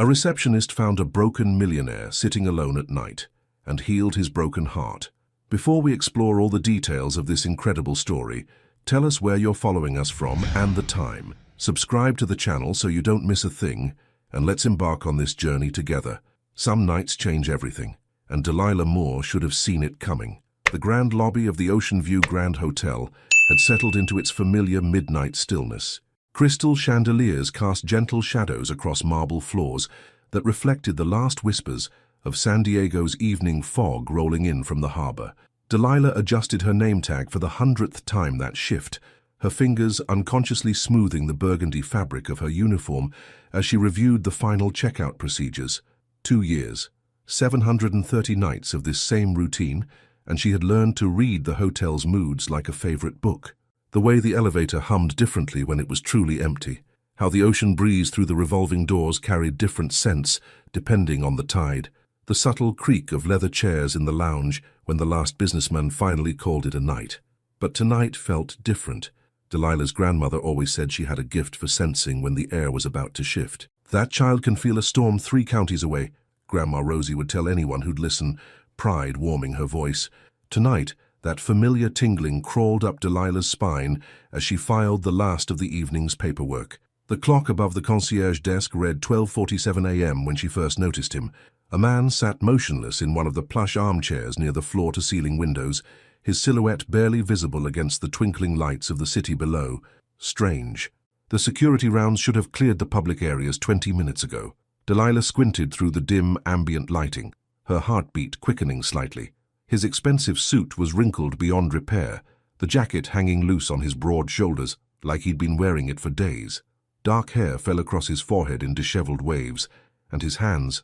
A receptionist found a broken millionaire sitting alone at night and healed his broken heart. Before we explore all the details of this incredible story, tell us where you're following us from and the time. Subscribe to the channel so you don't miss a thing, and let's embark on this journey together. Some nights change everything, and Delilah Moore should have seen it coming. The grand lobby of the Ocean View Grand Hotel had settled into its familiar midnight stillness. Crystal chandeliers cast gentle shadows across marble floors that reflected the last whispers of San Diego's evening fog rolling in from the harbor. Delilah adjusted her name tag for the 100th time that shift, her fingers unconsciously smoothing the burgundy fabric of her uniform as she reviewed the final checkout procedures. 2 years, 730 nights of this same routine, and she had learned to read the hotel's moods like a favorite book. The way the elevator hummed differently when it was truly empty, how the ocean breeze through the revolving doors carried different scents depending on the tide, the subtle creak of leather chairs in the lounge when the last businessman finally called it a night. But tonight felt different. Delilah's grandmother always said she had a gift for sensing when the air was about to shift. "That child can feel a storm 3 counties away," Grandma Rosie would tell anyone who'd listen, pride warming her voice. Tonight, that familiar tingling crawled up Delilah's spine as she filed the last of the evening's paperwork. The clock above the concierge desk read 12:47 a.m. when she first noticed him. A man sat motionless in one of the plush armchairs near the floor-to-ceiling windows, his silhouette barely visible against the twinkling lights of the city below. Strange. The security rounds should have cleared the public areas 20 minutes ago. Delilah squinted through the dim, ambient lighting, her heartbeat quickening slightly. His expensive suit was wrinkled beyond repair, the jacket hanging loose on his broad shoulders, like he'd been wearing it for days. Dark hair fell across his forehead in disheveled waves, and his hands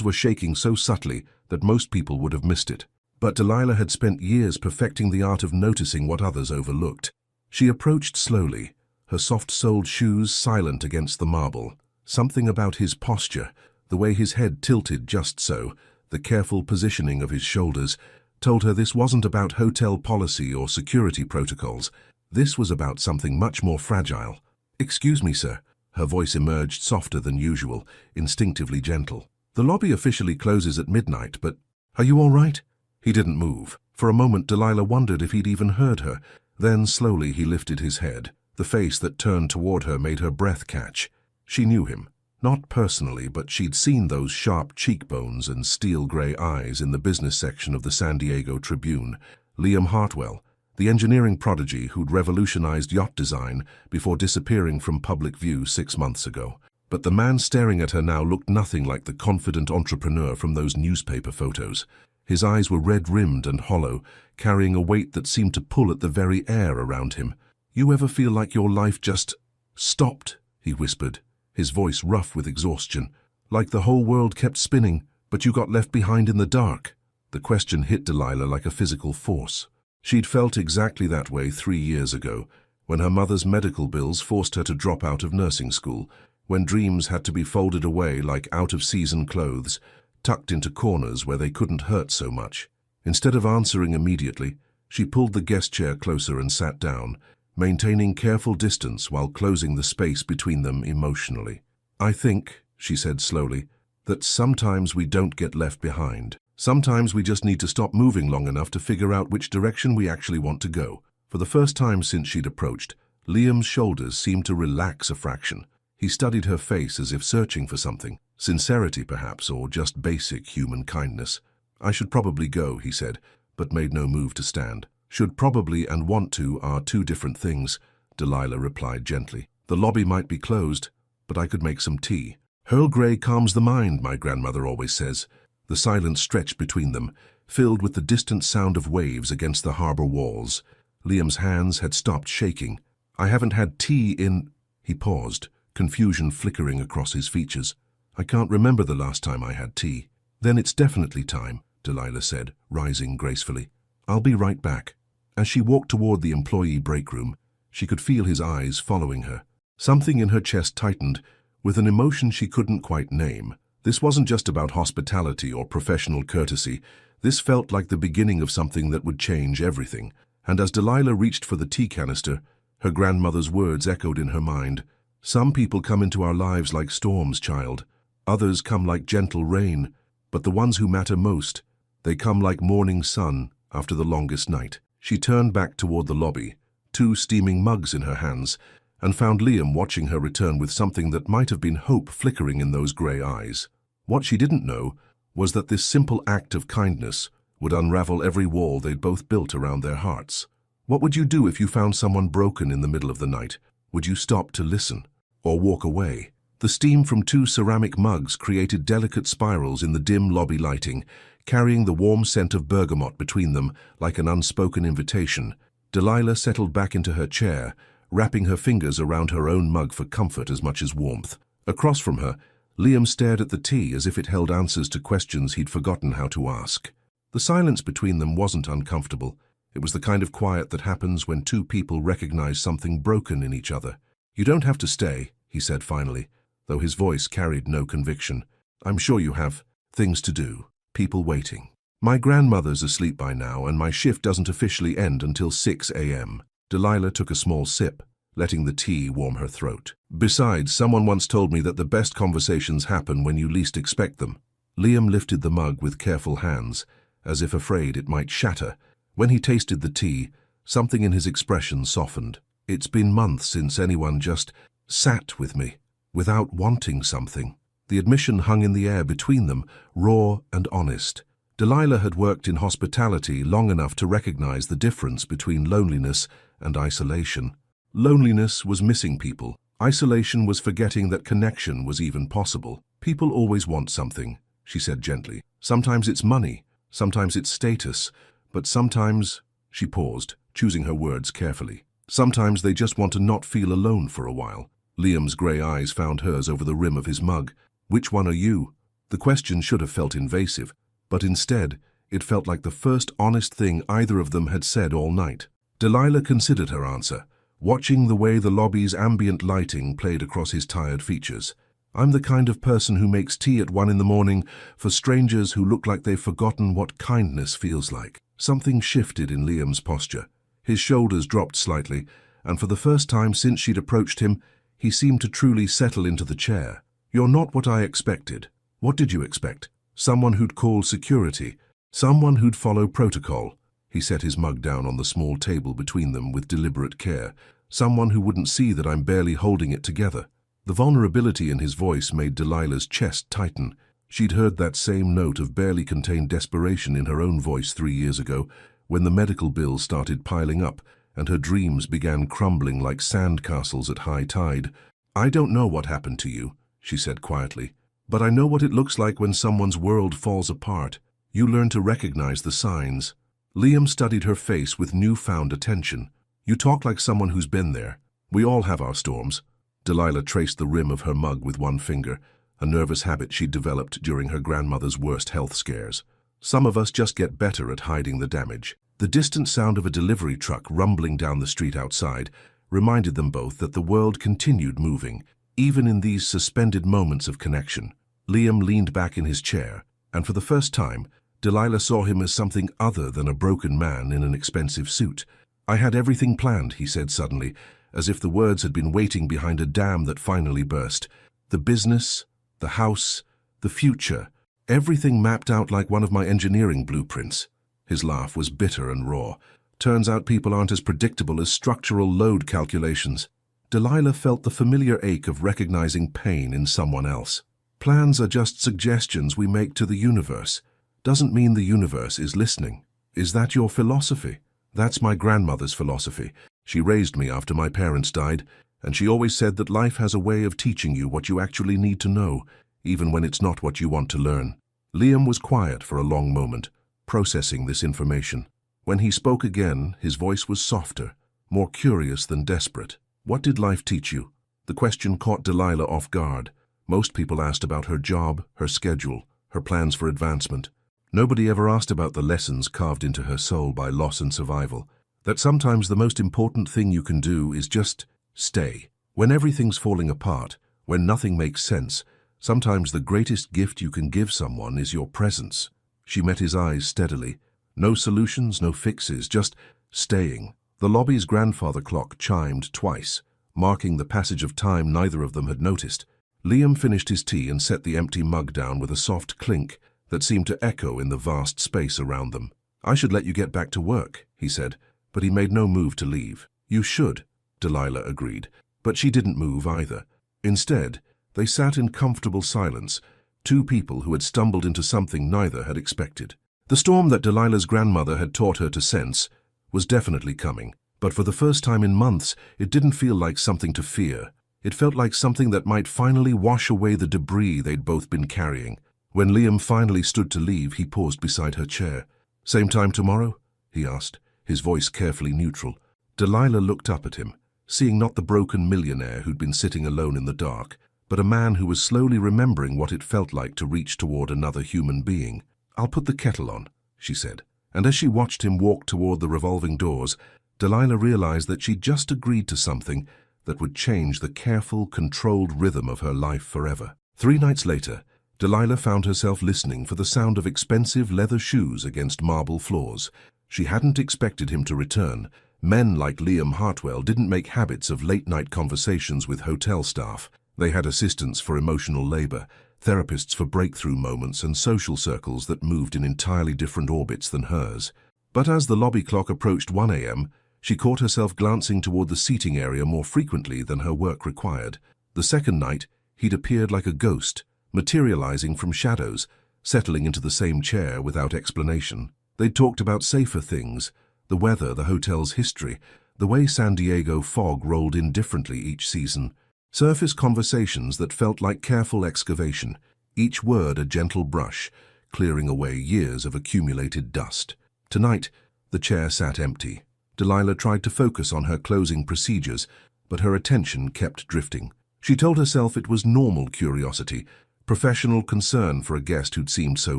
were shaking so subtly that most people would have missed it. But Delilah had spent years perfecting the art of noticing what others overlooked. She approached slowly, her soft-soled shoes silent against the marble. Something about his posture, the way his head tilted just so, the careful positioning of his shoulders, told her this wasn't about hotel policy or security protocols. This was about something much more fragile. "Excuse me, sir." Her voice emerged softer than usual, instinctively gentle. "The lobby officially closes at midnight, but are you all right?" He didn't move. For a moment, Delilah wondered if he'd even heard her. Then slowly he lifted his head. The face that turned toward her made her breath catch. She knew him. Not personally, but she'd seen those sharp cheekbones and steel-gray eyes in the business section of the San Diego Tribune. Liam Hartwell, the engineering prodigy who'd revolutionized yacht design before disappearing from public view 6 months ago. But the man staring at her now looked nothing like the confident entrepreneur from those newspaper photos. His eyes were red-rimmed and hollow, carrying a weight that seemed to pull at the very air around him. "You ever feel like your life just stopped?" he whispered, his voice rough with exhaustion. "Like the whole world kept spinning, but you got left behind in the dark?" The question hit Delilah like a physical force. She'd felt exactly that way 3 years ago, when her mother's medical bills forced her to drop out of nursing school, when dreams had to be folded away like out-of-season clothes, tucked into corners where they couldn't hurt so much. Instead of answering immediately, she pulled the guest chair closer and sat down, maintaining careful distance while closing the space between them emotionally. "I think," she said slowly, "that sometimes we don't get left behind. Sometimes we just need to stop moving long enough to figure out which direction we actually want to go." For the first time since she'd approached, Liam's shoulders seemed to relax a fraction. He studied her face as if searching for something, sincerity perhaps, or just basic human kindness. "I should probably go," he said, but made no move to stand. "Should probably and want to are 2 different things," Delilah replied gently. "The lobby might be closed, but I could make some tea. Earl Grey calms the mind, my grandmother always says." The silence stretched between them, filled with the distant sound of waves against the harbor walls. Liam's hands had stopped shaking. "I haven't had tea in—" He paused, confusion flickering across his features. "I can't remember the last time I had tea." "Then it's definitely time," Delilah said, rising gracefully. "I'll be right back." As she walked toward the employee break room, she could feel his eyes following her. Something in her chest tightened, with an emotion she couldn't quite name. This wasn't just about hospitality or professional courtesy. This felt like the beginning of something that would change everything. And as Delilah reached for the tea canister, her grandmother's words echoed in her mind. "Some people come into our lives like storms, child. Others come like gentle rain, but the ones who matter most, they come like morning sun after the longest night. She turned back toward the lobby, 2 steaming mugs in her hands, and found Liam watching her return with something that might have been hope flickering in those grey eyes. What she didn't know was that this simple act of kindness would unravel every wall they'd both built around their hearts. What would you do if you found someone broken in the middle of the night? Would you stop to listen or walk away? The steam from 2 ceramic mugs created delicate spirals in the dim lobby lighting, carrying the warm scent of bergamot between them like an unspoken invitation. Delilah settled back into her chair, wrapping her fingers around her own mug for comfort as much as warmth. Across from her, Liam stared at the tea as if it held answers to questions he'd forgotten how to ask. The silence between them wasn't uncomfortable. It was the kind of quiet that happens when 2 people recognize something broken in each other. "You don't have to stay," he said finally, though his voice carried no conviction. "I'm sure you have things to do, people waiting. My grandmother's asleep by now, and my shift doesn't officially end until 6 a.m. Delilah took a small sip, letting the tea warm her throat. "Besides, someone once told me that the best conversations happen when you least expect them." Liam lifted the mug with careful hands, as if afraid it might shatter. When he tasted the tea, something in his expression softened. "It's been months since anyone just sat with me, without wanting something." The admission hung in the air between them, raw and honest. Delilah had worked in hospitality long enough to recognize the difference between loneliness and isolation. Loneliness was missing people. Isolation was forgetting that connection was even possible. "People always want something," she said gently. "Sometimes it's money, sometimes it's status, but sometimes—" She paused, choosing her words carefully. "Sometimes they just want to not feel alone for a while." Liam's grey eyes found hers over the rim of his mug. "Which one are you?" The question should have felt invasive, but instead, it felt like the first honest thing either of them had said all night. Delilah considered her answer, watching the way the lobby's ambient lighting played across his tired features. "I'm the kind of person who makes tea at 1 in the morning for strangers who look like they've forgotten what kindness feels like." Something shifted in Liam's posture. His shoulders dropped slightly, and for the first time since she'd approached him, he seemed to truly settle into the chair. "You're not what I expected." "What did you expect?" "Someone who'd call security. Someone who'd follow protocol." He set his mug down on the small table between them with deliberate care. "Someone who wouldn't see that I'm barely holding it together." The vulnerability in his voice made Delilah's chest tighten. She'd heard that same note of barely contained desperation in her own voice 3 years ago, when the medical bills started piling up and her dreams began crumbling like sandcastles at high tide. "I don't know what happened to you," she said quietly, "but I know what it looks like when someone's world falls apart. You learn to recognize the signs." Liam studied her face with newfound attention. "You talk like someone who's been there. We all have our storms." Delilah traced the rim of her mug with one finger, a nervous habit she'd developed during her grandmother's worst health scares. "Some of us just get better at hiding the damage." The distant sound of a delivery truck rumbling down the street outside reminded them both that the world continued moving, even in these suspended moments of connection. Liam leaned back in his chair, and for the first time, Delilah saw him as something other than a broken man in an expensive suit. "I had everything planned," he said suddenly, as if the words had been waiting behind a dam that finally burst. "The business, the house, the future, everything mapped out like one of my engineering blueprints." His laugh was bitter and raw. "Turns out people aren't as predictable as structural load calculations." Delilah felt the familiar ache of recognizing pain in someone else. "Plans are just suggestions we make to the universe. Doesn't mean the universe is listening." "Is that your philosophy?" "That's my grandmother's philosophy. She raised me after my parents died, and she always said that life has a way of teaching you what you actually need to know, even when it's not what you want to learn." Liam was quiet for a long moment, processing this information. When he spoke again, his voice was softer, more curious than desperate. "What did life teach you?" The question caught Delilah off guard. Most people asked about her job, her schedule, her plans for advancement. Nobody ever asked about the lessons carved into her soul by loss and survival. That sometimes the most important thing you can do is just stay. When everything's falling apart, when nothing makes sense, sometimes the greatest gift you can give someone is your presence. She met his eyes steadily. No solutions, no fixes, just staying. The lobby's grandfather clock chimed twice, marking the passage of time neither of them had noticed. Liam finished his tea and set the empty mug down with a soft clink that seemed to echo in the vast space around them. "I should let you get back to work," he said, but he made no move to leave. "You should," Delilah agreed, but she didn't move either. Instead, they sat in comfortable silence, two people who had stumbled into something neither had expected. The storm that Delilah's grandmother had taught her to sense was definitely coming, but for the first time in months, it didn't feel like something to fear. It felt like something that might finally wash away the debris they'd both been carrying. When Liam finally stood to leave, he paused beside her chair. "Same time tomorrow?" he asked, his voice carefully neutral. Delilah looked up at him, seeing not the broken millionaire who'd been sitting alone in the dark, but a man who was slowly remembering what it felt like to reach toward another human being. "I'll put the kettle on," she said, and as she watched him walk toward the revolving doors, Delilah realized that she'd just agreed to something that would change the careful, controlled rhythm of her life forever. 3 nights later, Delilah found herself listening for the sound of expensive leather shoes against marble floors. She hadn't expected him to return. Men like Liam Hartwell didn't make habits of late-night conversations with hotel staff. They had assistants for emotional labor, therapists for breakthrough moments, and social circles that moved in entirely different orbits than hers. But as the lobby clock approached 1 a.m., she caught herself glancing toward the seating area more frequently than her work required. The second night, he'd appeared like a ghost, materializing from shadows, settling into the same chair without explanation. They'd talked about safer things, the weather, the hotel's history, the way San Diego fog rolled in differently each season. Surface conversations that felt like careful excavation, each word a gentle brush, clearing away years of accumulated dust. Tonight, the chair sat empty. Delilah tried to focus on her closing procedures, but her attention kept drifting. She told herself it was normal curiosity, professional concern for a guest who'd seemed so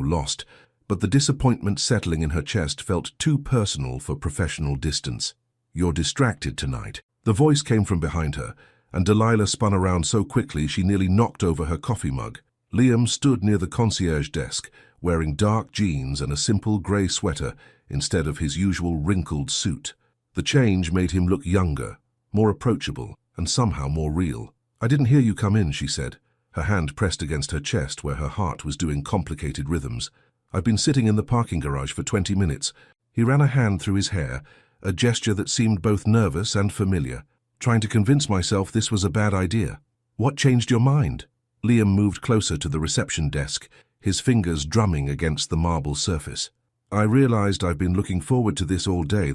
lost, but the disappointment settling in her chest felt too personal for professional distance. "You're distracted tonight." The voice came from behind her, and Delilah spun around so quickly she nearly knocked over her coffee mug. Liam stood near the concierge desk, wearing dark jeans and a simple grey sweater instead of his usual wrinkled suit. The change made him look younger, more approachable, and somehow more real. "I didn't hear you come in," she said, her hand pressed against her chest where her heart was doing complicated rhythms. "I've been sitting in the parking garage for 20 minutes. He ran a hand through his hair, a gesture that seemed both nervous and familiar. "Trying to convince myself this was a bad idea." "What changed your mind?" Liam moved closer to the reception desk, his fingers drumming against the marble surface. "I realized I've been looking forward to this all day.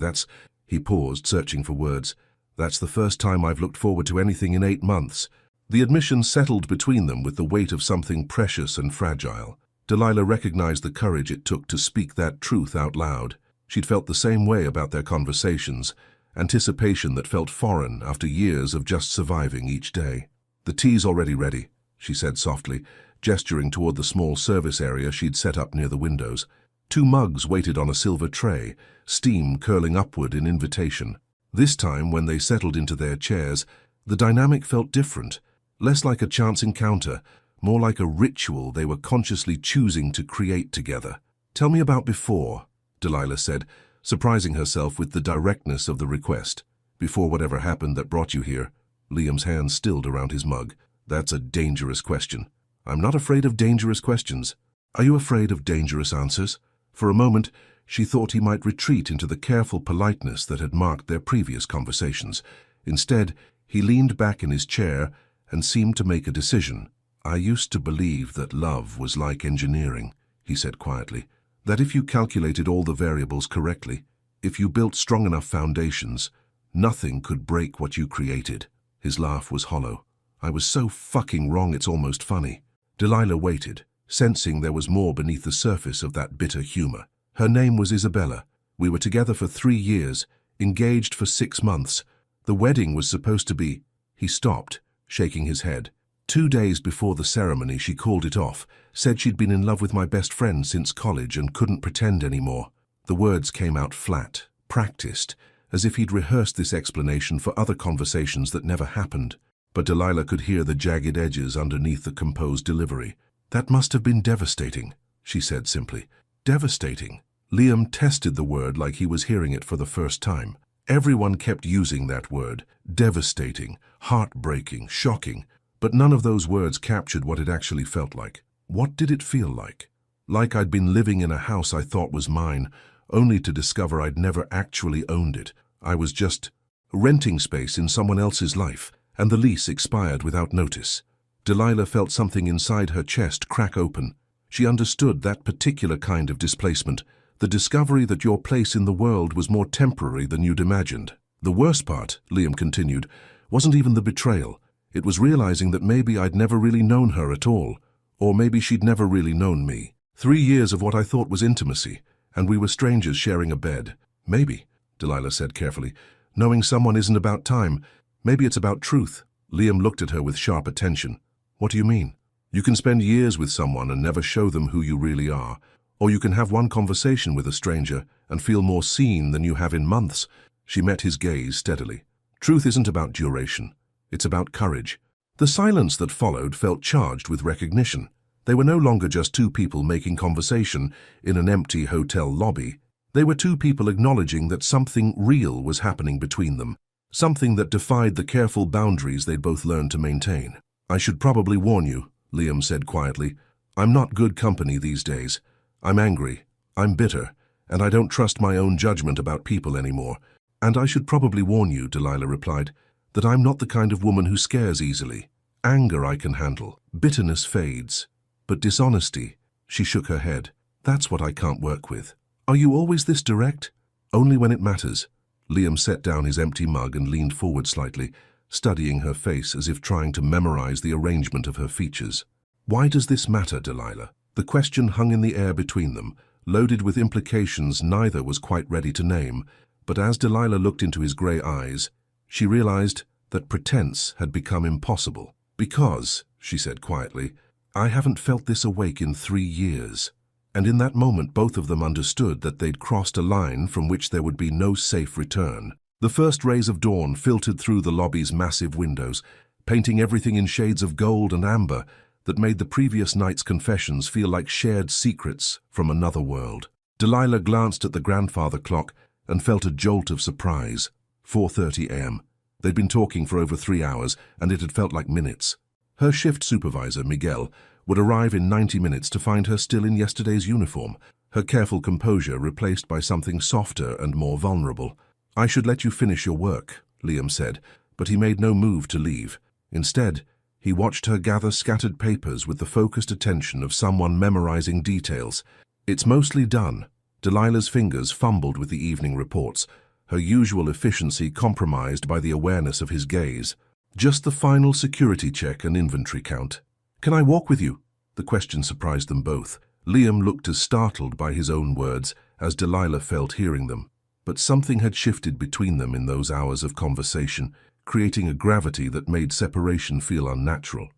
He paused, searching for words. "That's the first time I've looked forward to anything in 8 months." The admission settled between them with the weight of something precious and fragile. Delilah recognized the courage it took to speak that truth out loud. She'd felt the same way about their conversations, anticipation that felt foreign after years of just surviving each day. "The tea's already ready," she said softly, gesturing toward the small service area she'd set up near the windows. 2 mugs waited on a silver tray, steam curling upward in invitation. This time, when they settled into their chairs, the dynamic felt different, less like a chance encounter, more like a ritual they were consciously choosing to create together. "Tell me about before," Delilah said, surprising herself with the directness of the request. "Before whatever happened that brought you here." Liam's hand stilled around his mug. "That's a dangerous question." "I'm not afraid of dangerous questions." "Are you afraid of dangerous answers?" For a moment, she thought he might retreat into the careful politeness that had marked their previous conversations. Instead, he leaned back in his chair and seemed to make a decision. "I used to believe that love was like engineering," he said quietly. "That if you calculated all the variables correctly, if you built strong enough foundations, nothing could break what you created." His laugh was hollow. "I was so fucking wrong it's almost funny." Delilah waited, sensing there was more beneath the surface of that bitter humor. "Her name was Isabella. We were together for 3 years, engaged for 6 months. The wedding was supposed to be—" He stopped, shaking his head. 2 days before the ceremony, she called it off, said she'd been in love with my best friend since college and couldn't pretend anymore. The words came out flat, practiced, as if he'd rehearsed this explanation for other conversations that never happened. But Delilah could hear the jagged edges underneath the composed delivery. "That must have been devastating," she said simply. "Devastating." Liam tested the word like he was hearing it for the first time. Everyone kept using that word. Devastating, heartbreaking, shocking. But none of those words captured what it actually felt like. What did it feel like? Like I'd been living in a house I thought was mine, only to discover I'd never actually owned it. I was just renting space in someone else's life, and the lease expired without notice. Delilah felt something inside her chest crack open. She understood that particular kind of displacement, the discovery that your place in the world was more temporary than you'd imagined. The worst part, Liam continued, wasn't even the betrayal. It was realizing that maybe I'd never really known her at all, or maybe she'd never really known me. 3 years of what I thought was intimacy, and we were strangers sharing a bed. Maybe, Delilah said carefully, knowing someone isn't about time. Maybe it's about truth. Liam looked at her with sharp attention. What do you mean? You can spend years with someone and never show them who you really are. Or you can have one conversation with a stranger and feel more seen than you have in months. She met his gaze steadily. Truth isn't about duration. It's about courage. The silence that followed felt charged with recognition. They were no longer just two people making conversation in an empty hotel lobby. They were two people acknowledging that something real was happening between them, something that defied the careful boundaries they'd both learned to maintain. I should probably warn you, Liam said quietly. I'm not good company these days. I'm angry, I'm bitter, and I don't trust my own judgment about people anymore. And I should probably warn you, Delilah replied, that I'm not the kind of woman who scares easily. Anger I can handle, bitterness fades. But dishonesty, she shook her head, that's what I can't work with. Are you always this direct? Only when it matters. Liam set down his empty mug and leaned forward slightly, studying her face as if trying to memorize the arrangement of her features. Why does this matter, Delilah? The question hung in the air between them, loaded with implications neither was quite ready to name, but as Delilah looked into his grey eyes, she realized that pretense had become impossible. Because, she said quietly, I haven't felt this awake in 3 years. And in that moment both of them understood that they'd crossed a line from which there would be no safe return. The first rays of dawn filtered through the lobby's massive windows, painting everything in shades of gold and amber that made the previous night's confessions feel like shared secrets from another world. Delilah glanced at the grandfather clock and felt a jolt of surprise. 4:30 a.m. They'd been talking for over 3 hours, and it had felt like minutes. Her shift supervisor, Miguel, would arrive in 90 minutes to find her still in yesterday's uniform, her careful composure replaced by something softer and more vulnerable. I should let you finish your work, Liam said, but he made no move to leave. Instead, he watched her gather scattered papers with the focused attention of someone memorizing details. It's mostly done. Delilah's fingers fumbled with the evening reports, her usual efficiency compromised by the awareness of his gaze. Just the final security check and inventory count. Can I walk with you? The question surprised them both. Liam looked as startled by his own words as Delilah felt hearing them. But something had shifted between them in those hours of conversation, creating a gravity that made separation feel unnatural.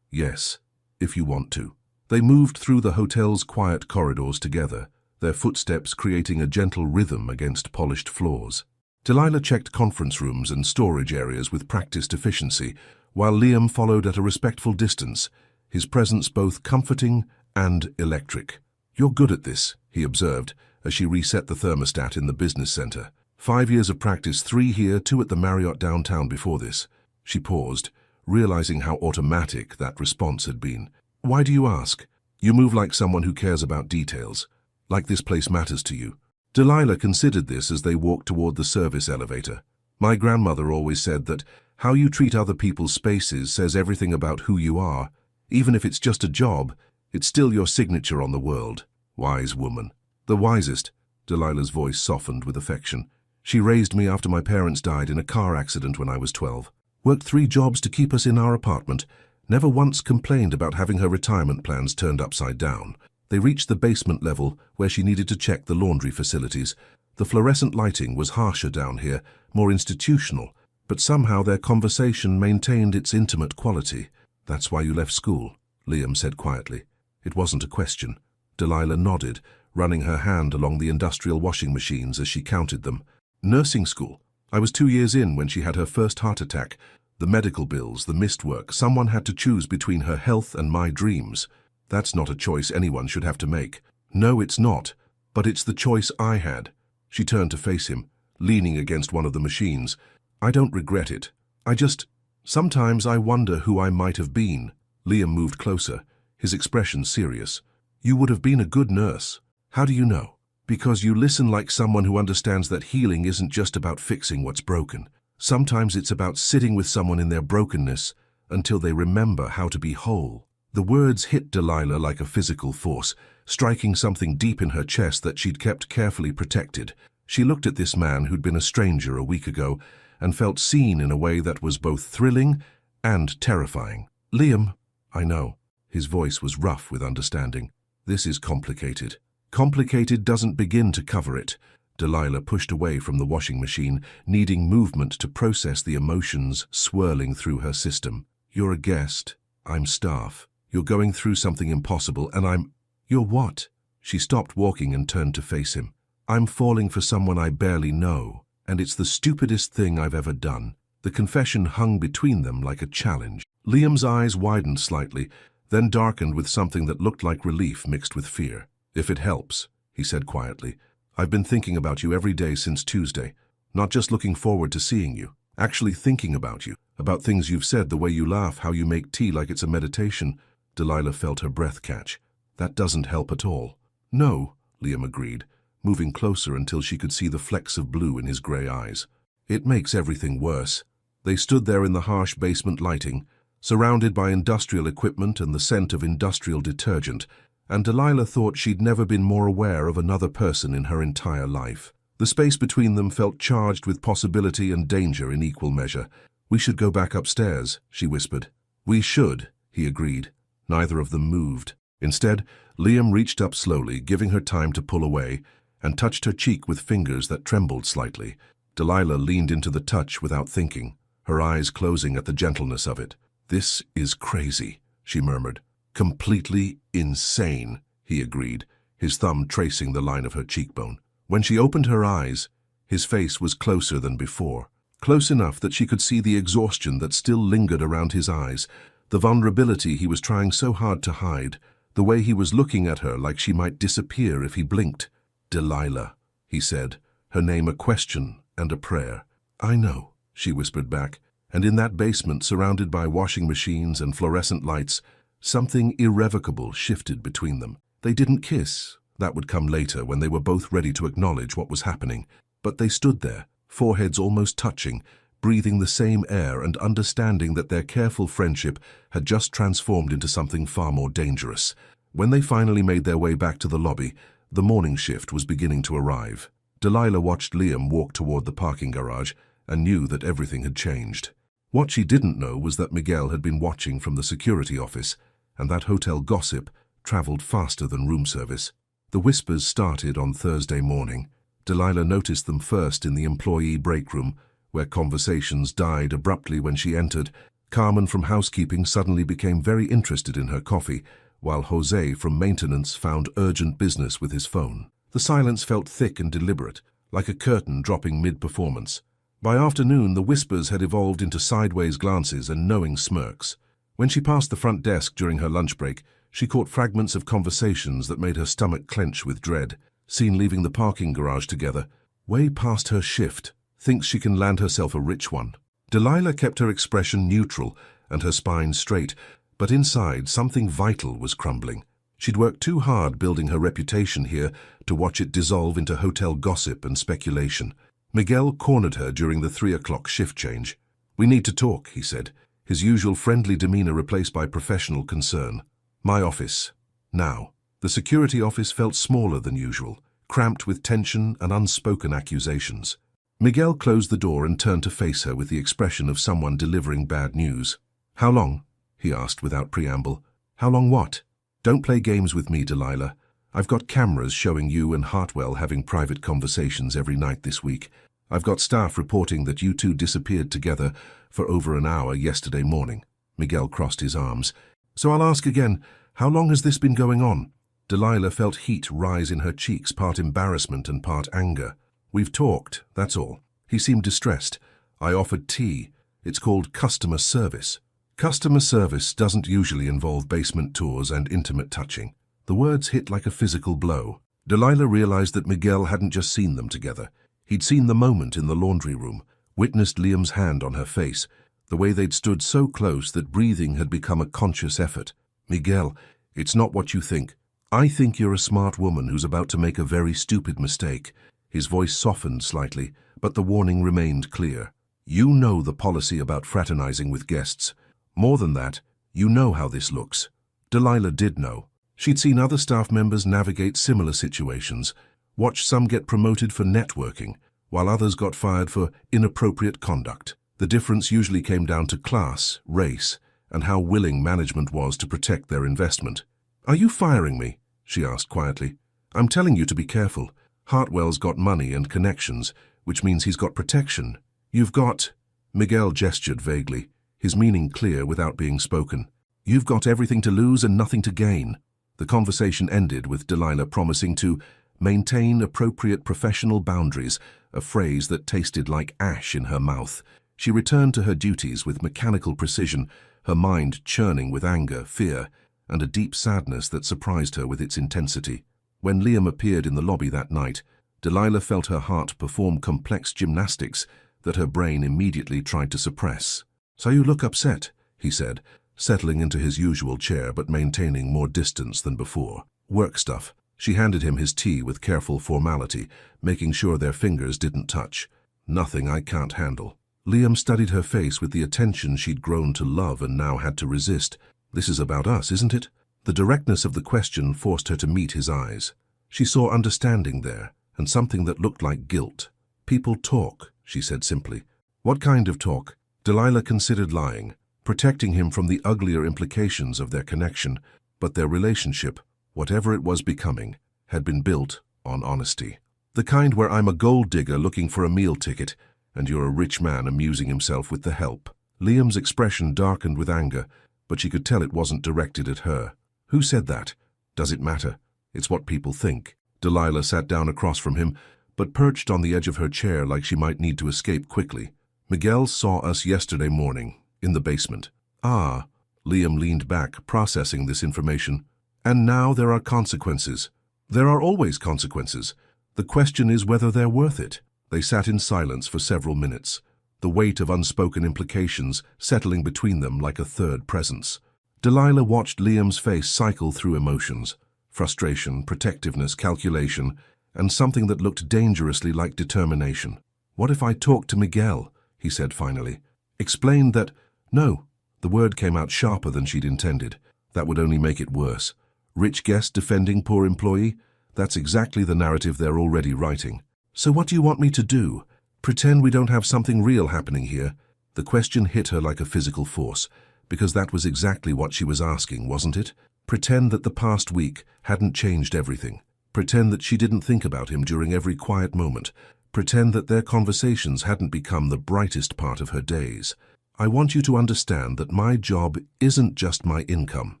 Yes, if you want to. They moved through the hotel's quiet corridors together, their footsteps creating a gentle rhythm against polished floors. Delilah checked conference rooms and storage areas with practiced efficiency, while Liam followed at a respectful distance, his presence both comforting and electric. You're good at this, he observed, as she reset the thermostat in the business center. 5 years of practice, 3 here, 2 at the Marriott downtown before this. She paused, realizing how automatic that response had been. Why do you ask? You move like someone who cares about details, like this place matters to you. Delilah considered this as they walked toward the service elevator. My grandmother always said that how you treat other people's spaces says everything about who you are. Even if it's just a job, it's still your signature on the world. Wise woman. The wisest. Delilah's voice softened with affection. She raised me after my parents died in a car accident when I was 12. Worked 3 jobs to keep us in our apartment. Never once complained about having her retirement plans turned upside down. They reached the basement level where she needed to check the laundry facilities. The fluorescent lighting was harsher down here, more institutional, but somehow their conversation maintained its intimate quality. That's why you left school, Liam said quietly. It wasn't a question. Delilah nodded, running her hand along the industrial washing machines as she counted them. Nursing school. I was 2 years in when she had her first heart attack. The medical bills, the missed work, someone had to choose between her health and my dreams. That's not a choice anyone should have to make. No, it's not. But it's the choice I had. She turned to face him, leaning against one of the machines. I don't regret it. I just Sometimes I wonder who I might have been. Liam moved closer, his expression serious. You would have been a good nurse. How do you know? Because you listen like someone who understands that healing isn't just about fixing what's broken. Sometimes it's about sitting with someone in their brokenness until they remember how to be whole. The words hit Delilah like a physical force, striking something deep in her chest that she'd kept carefully protected. She looked at this man who'd been a stranger a week ago and felt seen in a way that was both thrilling and terrifying. Liam, I know. His voice was rough with understanding. This is complicated. Complicated doesn't begin to cover it. Delilah pushed away from the washing machine, needing movement to process the emotions swirling through her system. You're a guest. I'm staff. You're going through something impossible, and You're what? She stopped walking and turned to face him. I'm falling for someone I barely know, and it's the stupidest thing I've ever done. The confession hung between them like a challenge. Liam's eyes widened slightly, then darkened with something that looked like relief mixed with fear. If it helps, he said quietly, I've been thinking about you every day since Tuesday. Not just looking forward to seeing you, actually thinking about you, about things you've said, the way you laugh, how you make tea like it's a meditation. Delilah felt her breath catch. That doesn't help at all. No, Liam agreed, moving closer until she could see the flecks of blue in his gray eyes. It makes everything worse. They stood there in the harsh basement lighting, surrounded by industrial equipment and the scent of industrial detergent, and Delilah thought she'd never been more aware of another person in her entire life. The space between them felt charged with possibility and danger in equal measure. We should go back upstairs, she whispered. We should, he agreed. Neither of them moved. Instead, Liam reached up slowly, giving her time to pull away, and touched her cheek with fingers that trembled slightly. Delilah leaned into the touch without thinking, her eyes closing at the gentleness of it. This is crazy, she murmured. Completely insane, he agreed, his thumb tracing the line of her cheekbone. When she opened her eyes, his face was closer than before, close enough that she could see the exhaustion that still lingered around his eyes, the vulnerability he was trying so hard to hide, the way he was looking at her like she might disappear if he blinked. Delilah, he said, her name a question and a prayer. I know, she whispered back, and in that basement surrounded by washing machines and fluorescent lights, something irrevocable shifted between them. They didn't kiss. That would come later when they were both ready to acknowledge what was happening. But they stood there, foreheads almost touching, breathing the same air and understanding that their careful friendship had just transformed into something far more dangerous. When they finally made their way back to the lobby, the morning shift was beginning to arrive. Delilah watched Liam walk toward the parking garage and knew that everything had changed. What she didn't know was that Miguel had been watching from the security office, and that hotel gossip traveled faster than room service. The whispers started on Thursday morning. Delilah noticed them first in the employee break room, where conversations died abruptly when she entered. Carmen from housekeeping suddenly became very interested in her coffee, while Jose from maintenance found urgent business with his phone. The silence felt thick and deliberate, like a curtain dropping mid-performance. By afternoon, the whispers had evolved into sideways glances and knowing smirks. When she passed the front desk during her lunch break, she caught fragments of conversations that made her stomach clench with dread. Seen leaving the parking garage together, way past her shift, thinks she can land herself a rich one. Delilah kept her expression neutral and her spine straight, but inside something vital was crumbling. She'd worked too hard building her reputation here to watch it dissolve into hotel gossip and speculation. Miguel cornered her during the 3 o'clock shift change. We need to talk, he said, his usual friendly demeanor replaced by professional concern. My office. Now. The security office felt smaller than usual, cramped with tension and unspoken accusations. Miguel closed the door and turned to face her with the expression of someone delivering bad news. How long? He asked without preamble. How long what? Don't play games with me, Delilah. I've got cameras showing you and Hartwell having private conversations every night this week. I've got staff reporting that you two disappeared together for over an hour yesterday morning. Miguel crossed his arms. So I'll ask again, how long has this been going on? Delilah felt heat rise in her cheeks, part embarrassment and part anger. We've talked, that's all. He seemed distressed. I offered tea. It's called customer service. Customer service doesn't usually involve basement tours and intimate touching. The words hit like a physical blow. Delilah realized that Miguel hadn't just seen them together. He'd seen the moment in the laundry room, witnessed Liam's hand on her face, the way they'd stood so close that breathing had become a conscious effort. "Miguel, it's not what you think. I think you're a smart woman who's about to make a very stupid mistake." His voice softened slightly, but the warning remained clear. "You know the policy about fraternizing with guests. More than that, you know how this looks." Delilah did know. She'd seen other staff members navigate similar situations, watched some get promoted for networking, while others got fired for inappropriate conduct. The difference usually came down to class, race, and how willing management was to protect their investment. "Are you firing me?" she asked quietly. "I'm telling you to be careful. Hartwell's got money and connections, which means he's got protection. You've got—" Miguel gestured vaguely, his meaning clear without being spoken. "You've got everything to lose and nothing to gain." The conversation ended with Delilah promising to maintain appropriate professional boundaries, a phrase that tasted like ash in her mouth. She returned to her duties with mechanical precision, her mind churning with anger, fear, and a deep sadness that surprised her with its intensity. When Liam appeared in the lobby that night, Delilah felt her heart perform complex gymnastics that her brain immediately tried to suppress. "So you look upset," he said, settling into his usual chair but maintaining more distance than before. "Work stuff." She handed him his tea with careful formality, making sure their fingers didn't touch. "Nothing I can't handle." Liam studied her face with the attention she'd grown to love and now had to resist. "This is about us, isn't it?" The directness of the question forced her to meet his eyes. She saw understanding there, and something that looked like guilt. "People talk," she said simply. "What kind of talk?" Delilah considered lying, protecting him from the uglier implications of their connection, but their relationship, whatever it was becoming, had been built on honesty. "The kind where I'm a gold digger looking for a meal ticket, and you're a rich man amusing himself with the help." Liam's expression darkened with anger, but she could tell it wasn't directed at her. "Who said that? Does it matter? It's what people think." Delilah sat down across from him, but perched on the edge of her chair like she might need to escape quickly. "Miguel saw us yesterday morning, in the basement." "Ah." Liam leaned back, processing this information. "And now there are consequences." "There are always consequences. The question is whether they're worth it." They sat in silence for several minutes, the weight of unspoken implications settling between them like a third presence. Delilah watched Liam's face cycle through emotions: frustration, protectiveness, calculation, and something that looked dangerously like determination. "What if I talked to Miguel?" he said finally. "Explained that—" "No." The word came out sharper than she'd intended. That would only make it worse. Rich guest defending poor employee? That's exactly the narrative they're already writing. "So what do you want me to do? Pretend we don't have something real happening here?" The question hit her like a physical force, because that was exactly what she was asking, wasn't it? Pretend that the past week hadn't changed everything. Pretend that she didn't think about him during every quiet moment. Pretend that their conversations hadn't become the brightest part of her days. "I want you to understand that my job isn't just my income,"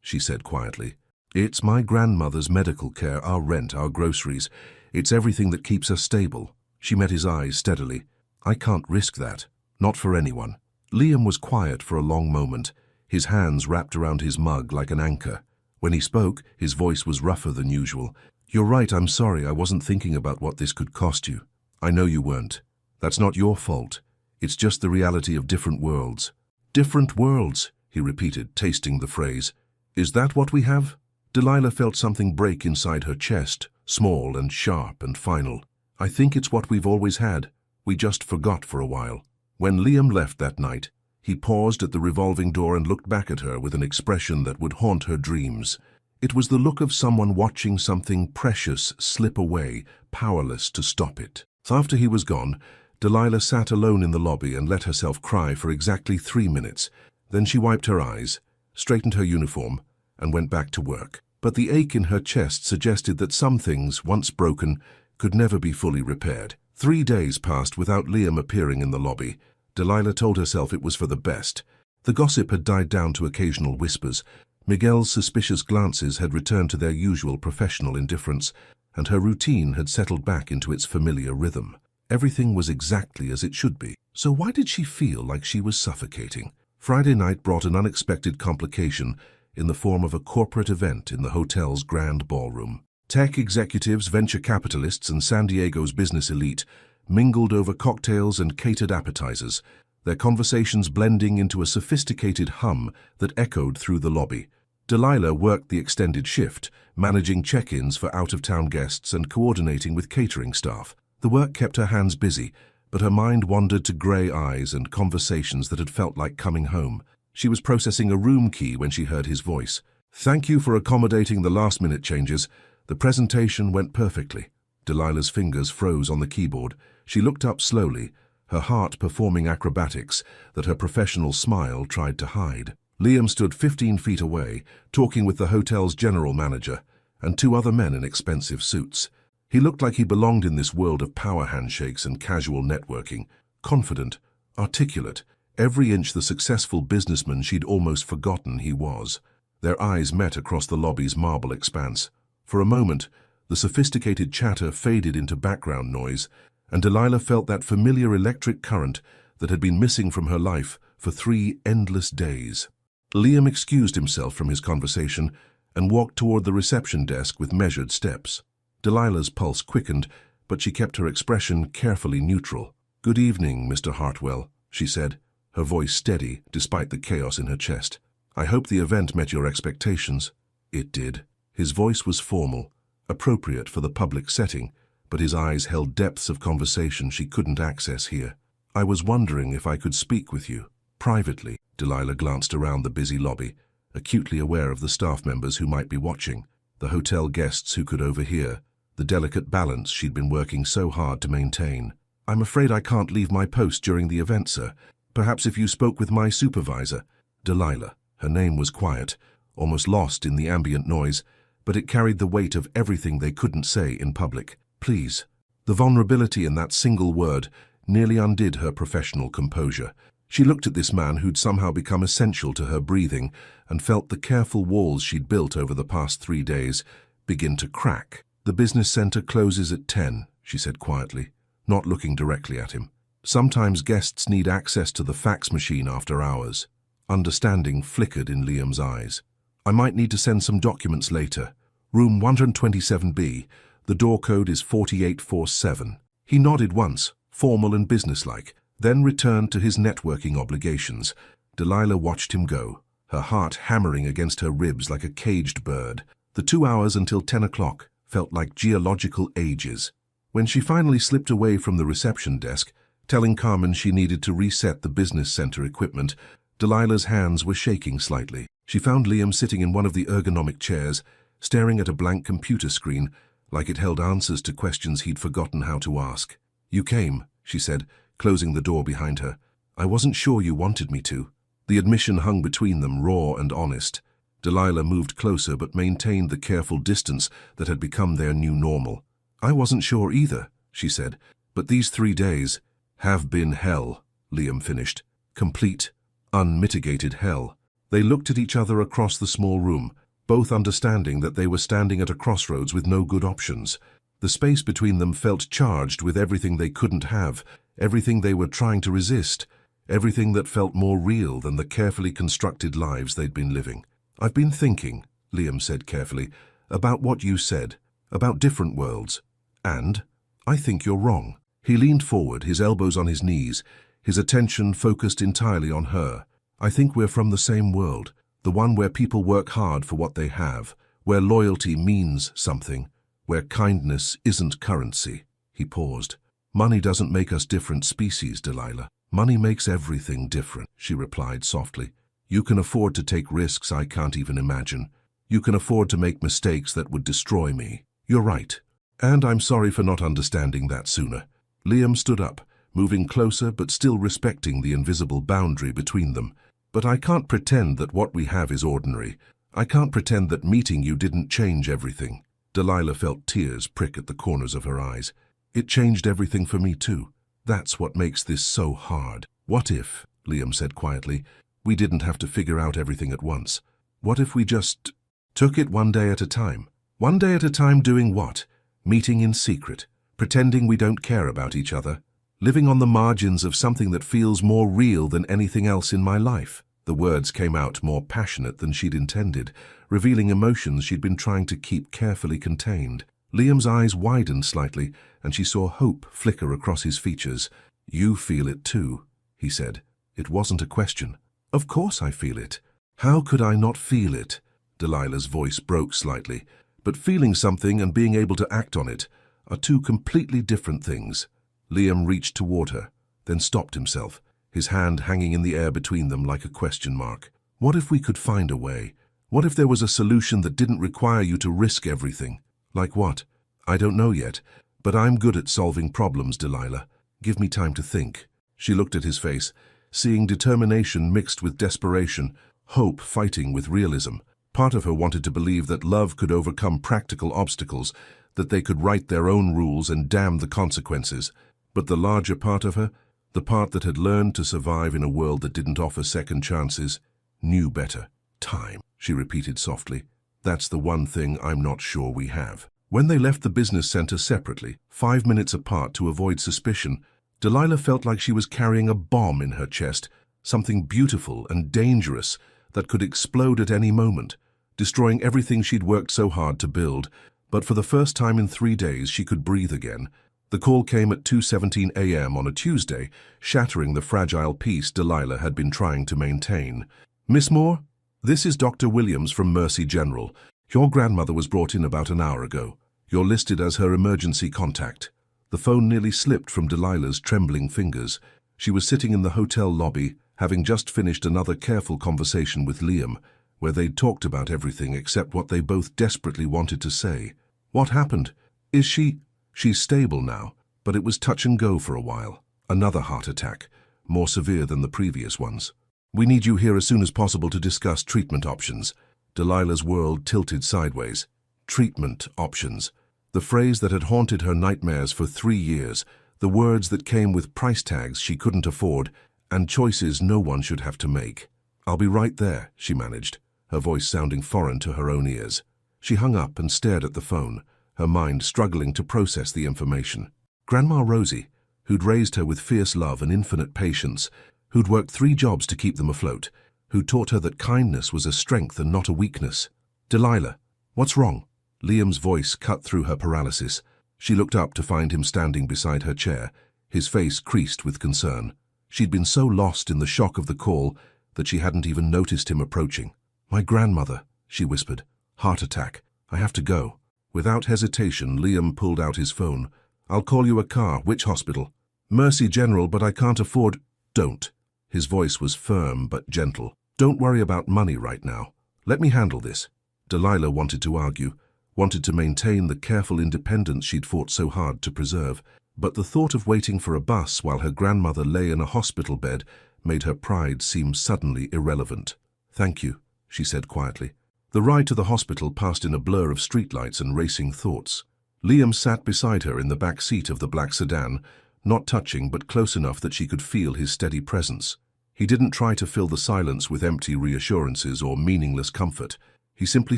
she said quietly. "It's my grandmother's medical care, our rent, our groceries. It's everything that keeps us stable." She met his eyes steadily. "I can't risk that. Not for anyone." Liam was quiet for a long moment, his hands wrapped around his mug like an anchor. When he spoke, his voice was rougher than usual. "You're right, I'm sorry, I wasn't thinking about what this could cost you. I know you weren't. That's not your fault. It's just the reality of different worlds." "Different worlds," he repeated, tasting the phrase. "Is that what we have?" Delilah felt something break inside her chest, small and sharp and final. "I think it's what we've always had. We just forgot for a while." When Liam left that night, he paused at the revolving door and looked back at her with an expression that would haunt her dreams. It was the look of someone watching something precious slip away, powerless to stop it. After he was gone, Delilah sat alone in the lobby and let herself cry for exactly 3 minutes. Then she wiped her eyes, straightened her uniform, and went back to work. But the ache in her chest suggested that some things, once broken, could never be fully repaired. 3 days passed without Liam appearing in the lobby. Delilah told herself it was for the best. The gossip had died down to occasional whispers. Miguel's suspicious glances had returned to their usual professional indifference, and her routine had settled back into its familiar rhythm. Everything was exactly as it should be. So why did she feel like she was suffocating? Friday night brought an unexpected complication in the form of a corporate event in the hotel's grand ballroom. Tech executives, venture capitalists, and San Diego's business elite mingled over cocktails and catered appetizers. their conversations blending into a sophisticated hum that echoed through the lobby. Delilah worked the extended shift, managing check-ins for out-of-town guests and coordinating with catering staff. The work kept her hands busy, but her mind wandered to grey eyes and conversations that had felt like coming home. She was processing a room key when she heard his voice. "Thank you for accommodating the last-minute changes. The presentation went perfectly." Delilah's fingers froze on the keyboard. She looked up slowly, her heart performing acrobatics that her professional smile tried to hide. Liam stood 15 feet away, talking with the hotel's general manager and two other men in expensive suits. He looked like he belonged in this world of power handshakes and casual networking, confident, articulate, every inch the successful businessman she'd almost forgotten he was. Their eyes met across the lobby's marble expanse. For a moment, the sophisticated chatter faded into background noise, and Delilah felt that familiar electric current that had been missing from her life for 3 endless days. Liam excused himself from his conversation and walked toward the reception desk with measured steps. Delilah's pulse quickened, but she kept her expression carefully neutral. "Good evening, Mr. Hartwell," she said, her voice steady despite the chaos in her chest. "I hope the event met your expectations." It did. His voice was formal, appropriate for the public setting, but his eyes held depths of conversation she couldn't access here. "I was wondering if I could speak with you, privately." Delilah glanced around the busy lobby, acutely aware of the staff members who might be watching, the hotel guests who could overhear, the delicate balance she'd been working so hard to maintain. "I'm afraid I can't leave my post during the event, sir. Perhaps if you spoke with my supervisor." Delilah. Her name was quiet, almost lost in the ambient noise, but it carried the weight of everything they couldn't say in public. "Please." The vulnerability in that single word nearly undid her professional composure. She looked at this man who'd somehow become essential to her breathing and felt the careful walls she'd built over the past 3 days begin to crack. "The business center closes at 10, she said quietly, not looking directly at him. "Sometimes guests need access to the fax machine after hours." Understanding flickered in Liam's eyes. "I might need to send some documents later. Room 127B, the door code is 4847. He nodded once, formal and businesslike, then returned to his networking obligations. Delilah watched him go, her heart hammering against her ribs like a caged bird. The 2 hours until 10 o'clock felt like geological ages. When she finally slipped away from the reception desk, telling Carmen she needed to reset the business center equipment, Delilah's hands were shaking slightly. She found Liam sitting in one of the ergonomic chairs, staring at a blank computer screen, like it held answers to questions he'd forgotten how to ask. "You came," she said, closing the door behind her. "I wasn't sure you wanted me to." The admission hung between them, raw and honest. Delilah moved closer but maintained the careful distance that had become their new normal. "I wasn't sure either," she said, "but these 3 days have been hell," Liam finished. Complete, unmitigated hell. They looked at each other across the small room, both understanding that they were standing at a crossroads with no good options. The space between them felt charged with everything they couldn't have, everything they were trying to resist, everything that felt more real than the carefully constructed lives they'd been living. "I've been thinking," Liam said carefully, "about what you said, about different worlds. And I think you're wrong." He leaned forward, his elbows on his knees, his attention focused entirely on her. "I think we're from the same world, the one where people work hard for what they have, where loyalty means something, where kindness isn't currency." He paused. "Money doesn't make us different species, Delilah. Money makes everything different," she replied softly. "You can afford to take risks I can't even imagine. You can afford to make mistakes that would destroy me. You're right. And I'm sorry for not understanding that sooner." Liam stood up, moving closer but still respecting the invisible boundary between them. "But I can't pretend that what we have is ordinary. I can't pretend that meeting you didn't change everything." Delilah felt tears prick at the corners of her eyes. "It changed everything for me too. That's what makes this so hard." "What if," Liam said quietly, "we didn't have to figure out everything at once? What if we just took it one day at a time? One day at a time doing what? Meeting in secret, pretending we don't care about each other, living on the margins of something that feels more real than anything else in my life." The words came out more passionate than she'd intended, revealing emotions she'd been trying to keep carefully contained. Liam's eyes widened slightly, and she saw hope flicker across his features. "You feel it too," he said, It wasn't a question. Of course I feel it. How could I not feel it? Delilah's voice broke slightly. But feeling something and being able to act on it are two completely different things. Liam reached toward her, then stopped himself, his hand hanging in the air between them like a question mark. What if we could find a way? What if there was a solution that didn't require you to risk everything? Like what? I don't know yet, but I'm good at solving problems, Delilah. Give me time to think. She looked at his face, seeing determination mixed with desperation, hope fighting with realism. Part of her wanted to believe that love could overcome practical obstacles, that they could write their own rules and damn the consequences. But the larger part of her, the part that had learned to survive in a world that didn't offer second chances, knew better. Time, she repeated softly. That's the one thing I'm not sure we have. When they left the business center separately, 5 minutes apart to avoid suspicion, Delilah felt like she was carrying a bomb in her chest, something beautiful and dangerous that could explode at any moment, destroying everything she'd worked so hard to build. But for the first time in 3 days, she could breathe again. The call came at 2:17 a.m. on a Tuesday, shattering the fragile peace Delilah had been trying to maintain. Miss Moore, this is Dr. Williams from Mercy General. Your grandmother was brought in about an hour ago. You're listed as her emergency contact. The phone nearly slipped from Delilah's trembling fingers. She was sitting in the hotel lobby, having just finished another careful conversation with Liam, where they'd talked about everything except what they both desperately wanted to say. What happened? Is she... She's stable now, but it was touch and go for a while. Another heart attack, more severe than the previous ones. We need you here as soon as possible to discuss treatment options. Delilah's world tilted sideways. Treatment options. The phrase that had haunted her nightmares for 3 years, the words that came with price tags she couldn't afford, and choices no one should have to make. I'll be right there, she managed, her voice sounding foreign to her own ears. She hung up and stared at the phone, her mind struggling to process the information. Grandma Rosie, who'd raised her with fierce love and infinite patience, who'd worked 3 jobs to keep them afloat, who taught her that kindness was a strength and not a weakness. Delilah, what's wrong? Liam's voice cut through her paralysis. She looked up to find him standing beside her chair, his face creased with concern. She'd been so lost in the shock of the call that she hadn't even noticed him approaching. My grandmother, she whispered. Heart attack. I have to go. Without hesitation, Liam pulled out his phone. I'll call you a car. Which hospital? Mercy General, but I can't afford... Don't. His voice was firm but gentle. Don't worry about money right now. Let me handle this. Delilah wanted to argue, wanted to maintain the careful independence she'd fought so hard to preserve. But the thought of waiting for a bus while her grandmother lay in a hospital bed made her pride seem suddenly irrelevant. Thank you, she said quietly. The ride to the hospital passed in a blur of streetlights and racing thoughts. Liam sat beside her in the back seat of the black sedan, not touching but close enough that she could feel his steady presence. He didn't try to fill the silence with empty reassurances or meaningless comfort. He simply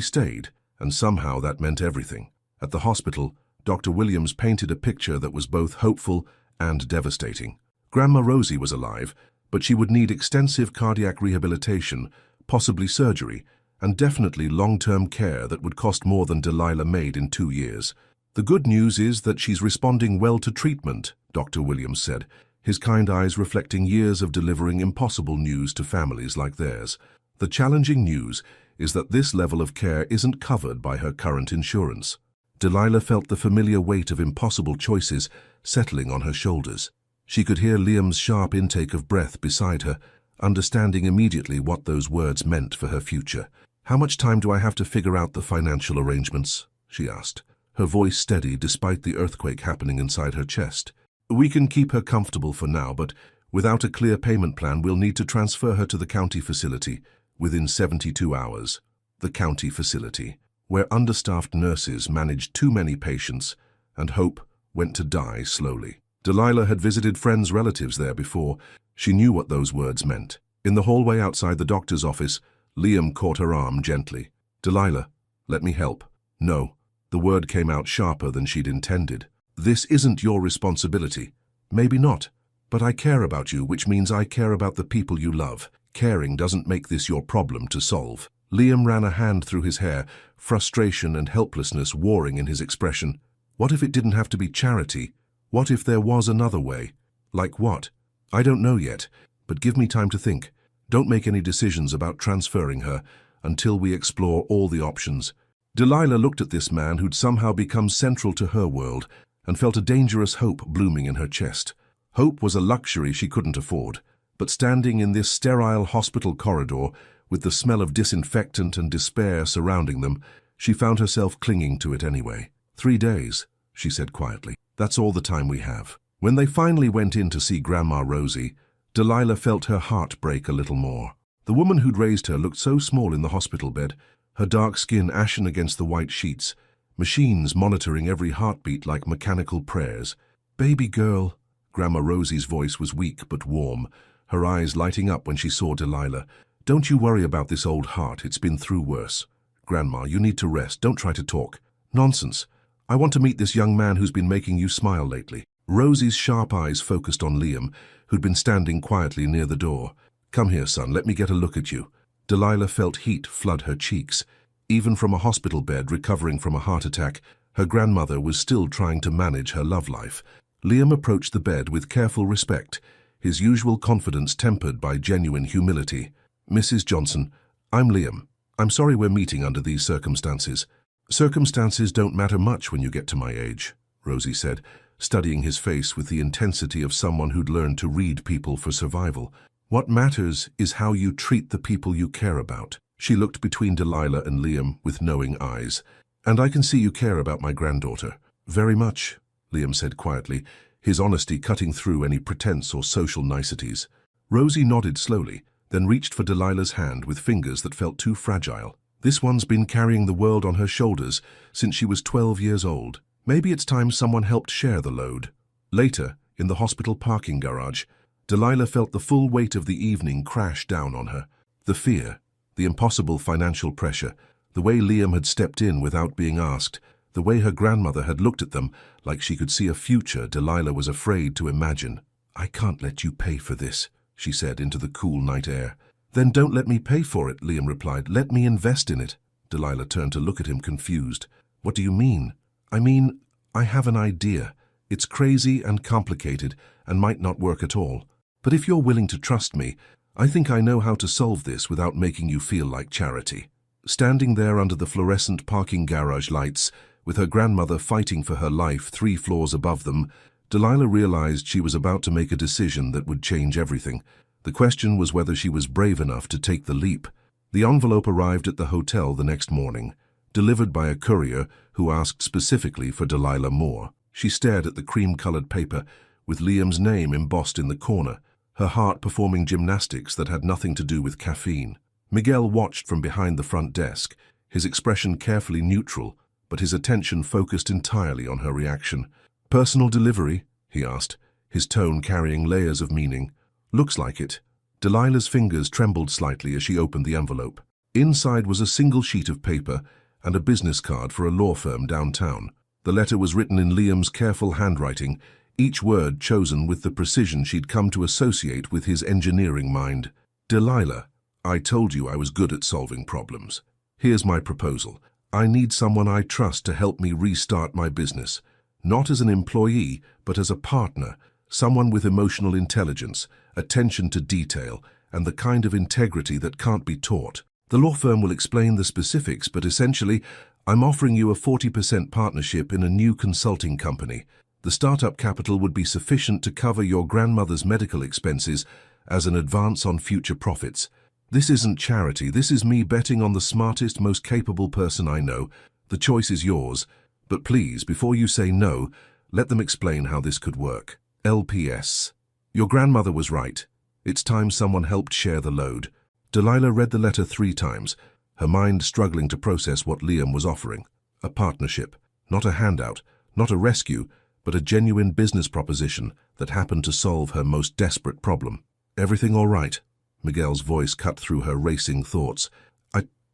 stayed, and somehow that meant everything. At the hospital, Dr. Williams painted a picture that was both hopeful and devastating. Grandma Rosie was alive, but she would need extensive cardiac rehabilitation, possibly surgery, and definitely long-term care that would cost more than Delilah made in 2 years. The good news is that she's responding well to treatment, Dr. Williams said, his kind eyes reflecting years of delivering impossible news to families like theirs. The challenging news is that this level of care isn't covered by her current insurance. Delilah felt the familiar weight of impossible choices settling on her shoulders. She could hear Liam's sharp intake of breath beside her, understanding immediately what those words meant for her future. How much time do I have to figure out the financial arrangements? She asked, her voice steady despite the earthquake happening inside her chest. We can keep her comfortable for now, but without a clear payment plan, we'll need to transfer her to the county facility within 72 hours. The county facility, where understaffed nurses managed too many patients and hope went to die slowly. Delilah had visited friends' relatives there before. She knew what those words meant. In the hallway outside the doctor's office, Liam caught her arm gently. Delilah, let me help. No. The word came out sharper than she'd intended. This isn't your responsibility. Maybe not. But I care about you, which means I care about the people you love. Caring doesn't make this your problem to solve. Liam ran a hand through his hair, frustration and helplessness warring in his expression. What if it didn't have to be charity? What if there was another way? Like what? I don't know yet, but give me time to think. Don't make any decisions about transferring her until we explore all the options. Delilah looked at this man who'd somehow become central to her world and felt a dangerous hope blooming in her chest. Hope was a luxury she couldn't afford, but standing in this sterile hospital corridor with the smell of disinfectant and despair surrounding them, she found herself clinging to it anyway. 3 days, she said quietly. That's all the time we have. When they finally went in to see Grandma Rosie, Delilah felt her heart break a little more. The woman who'd raised her looked so small in the hospital bed, her dark skin ashen against the white sheets, machines monitoring every heartbeat like mechanical prayers. "Baby girl." Grandma Rosie's voice was weak but warm, her eyes lighting up when she saw Delilah. "Don't you worry about this old heart, it's been through worse. Grandma, you need to rest, don't try to talk." "Nonsense. I want to meet this young man who's been making you smile lately." Rosie's sharp eyes focused on Liam, who'd been standing quietly near the door. "Come here, son, let me get a look at you." Delilah felt heat flood her cheeks. Even from a hospital bed recovering from a heart attack, her grandmother was still trying to manage her love life. Liam approached the bed with careful respect, his usual confidence tempered by genuine humility. "Mrs. Johnson, I'm Liam. I'm sorry we're meeting under these circumstances." "Circumstances don't matter much when you get to my age," Rosie said, studying his face with the intensity of someone who'd learned to read people for survival. "What matters is how you treat the people you care about." She looked between Delilah and Liam with knowing eyes. "And I can see you care about my granddaughter." "Very much," Liam said quietly, his honesty cutting through any pretense or social niceties. Rosie nodded slowly, then reached for Delilah's hand with fingers that felt too fragile. "This one's been carrying the world on her shoulders since she was 12 years old. Maybe it's time someone helped share the load." Later, in the hospital parking garage, Delilah felt the full weight of the evening crash down on her. The fear, the impossible financial pressure, the way Liam had stepped in without being asked, the way her grandmother had looked at them like she could see a future Delilah was afraid to imagine. "I can't let you pay for this," she said into the cool night air. "Then don't let me pay for it," Liam replied. "Let me invest in it." Delilah turned to look at him confused. "What do you mean?" "I mean, I have an idea. It's crazy and complicated and might not work at all. But if you're willing to trust me, I think I know how to solve this without making you feel like charity." Standing there under the fluorescent parking garage lights, with her grandmother fighting for her life 3 floors above them, Delilah realized she was about to make a decision that would change everything. The question was whether she was brave enough to take the leap. The envelope arrived at the hotel the next morning, delivered by a courier who asked specifically for Delilah Moore. She stared at the cream-colored paper, with Liam's name embossed in the corner, her heart performing gymnastics that had nothing to do with caffeine. Miguel watched from behind the front desk, his expression carefully neutral, but his attention focused entirely on her reaction. "Personal delivery?" he asked, his tone carrying layers of meaning. "Looks like it." Delilah's fingers trembled slightly as she opened the envelope. Inside was a single sheet of paper and a business card for a law firm downtown. The letter was written in Liam's careful handwriting, each word chosen with the precision she'd come to associate with his engineering mind. "Delilah, I told you I was good at solving problems. Here's my proposal. I need someone I trust to help me restart my business. Not as an employee, but as a partner, someone with emotional intelligence, attention to detail, and the kind of integrity that can't be taught. The law firm will explain the specifics, but essentially, I'm offering you a 40% partnership in a new consulting company. The startup capital would be sufficient to cover your grandmother's medical expenses as an advance on future profits. This isn't charity, this is me betting on the smartest, most capable person I know. The choice is yours. But please, before you say no, let them explain how this could work. LPS. Your grandmother was right. It's time someone helped share the load." Delilah read the letter 3 times, her mind struggling to process what Liam was offering. A partnership, not a handout, not a rescue, but a genuine business proposition that happened to solve her most desperate problem. "Everything all right?" Miguel's voice cut through her racing thoughts.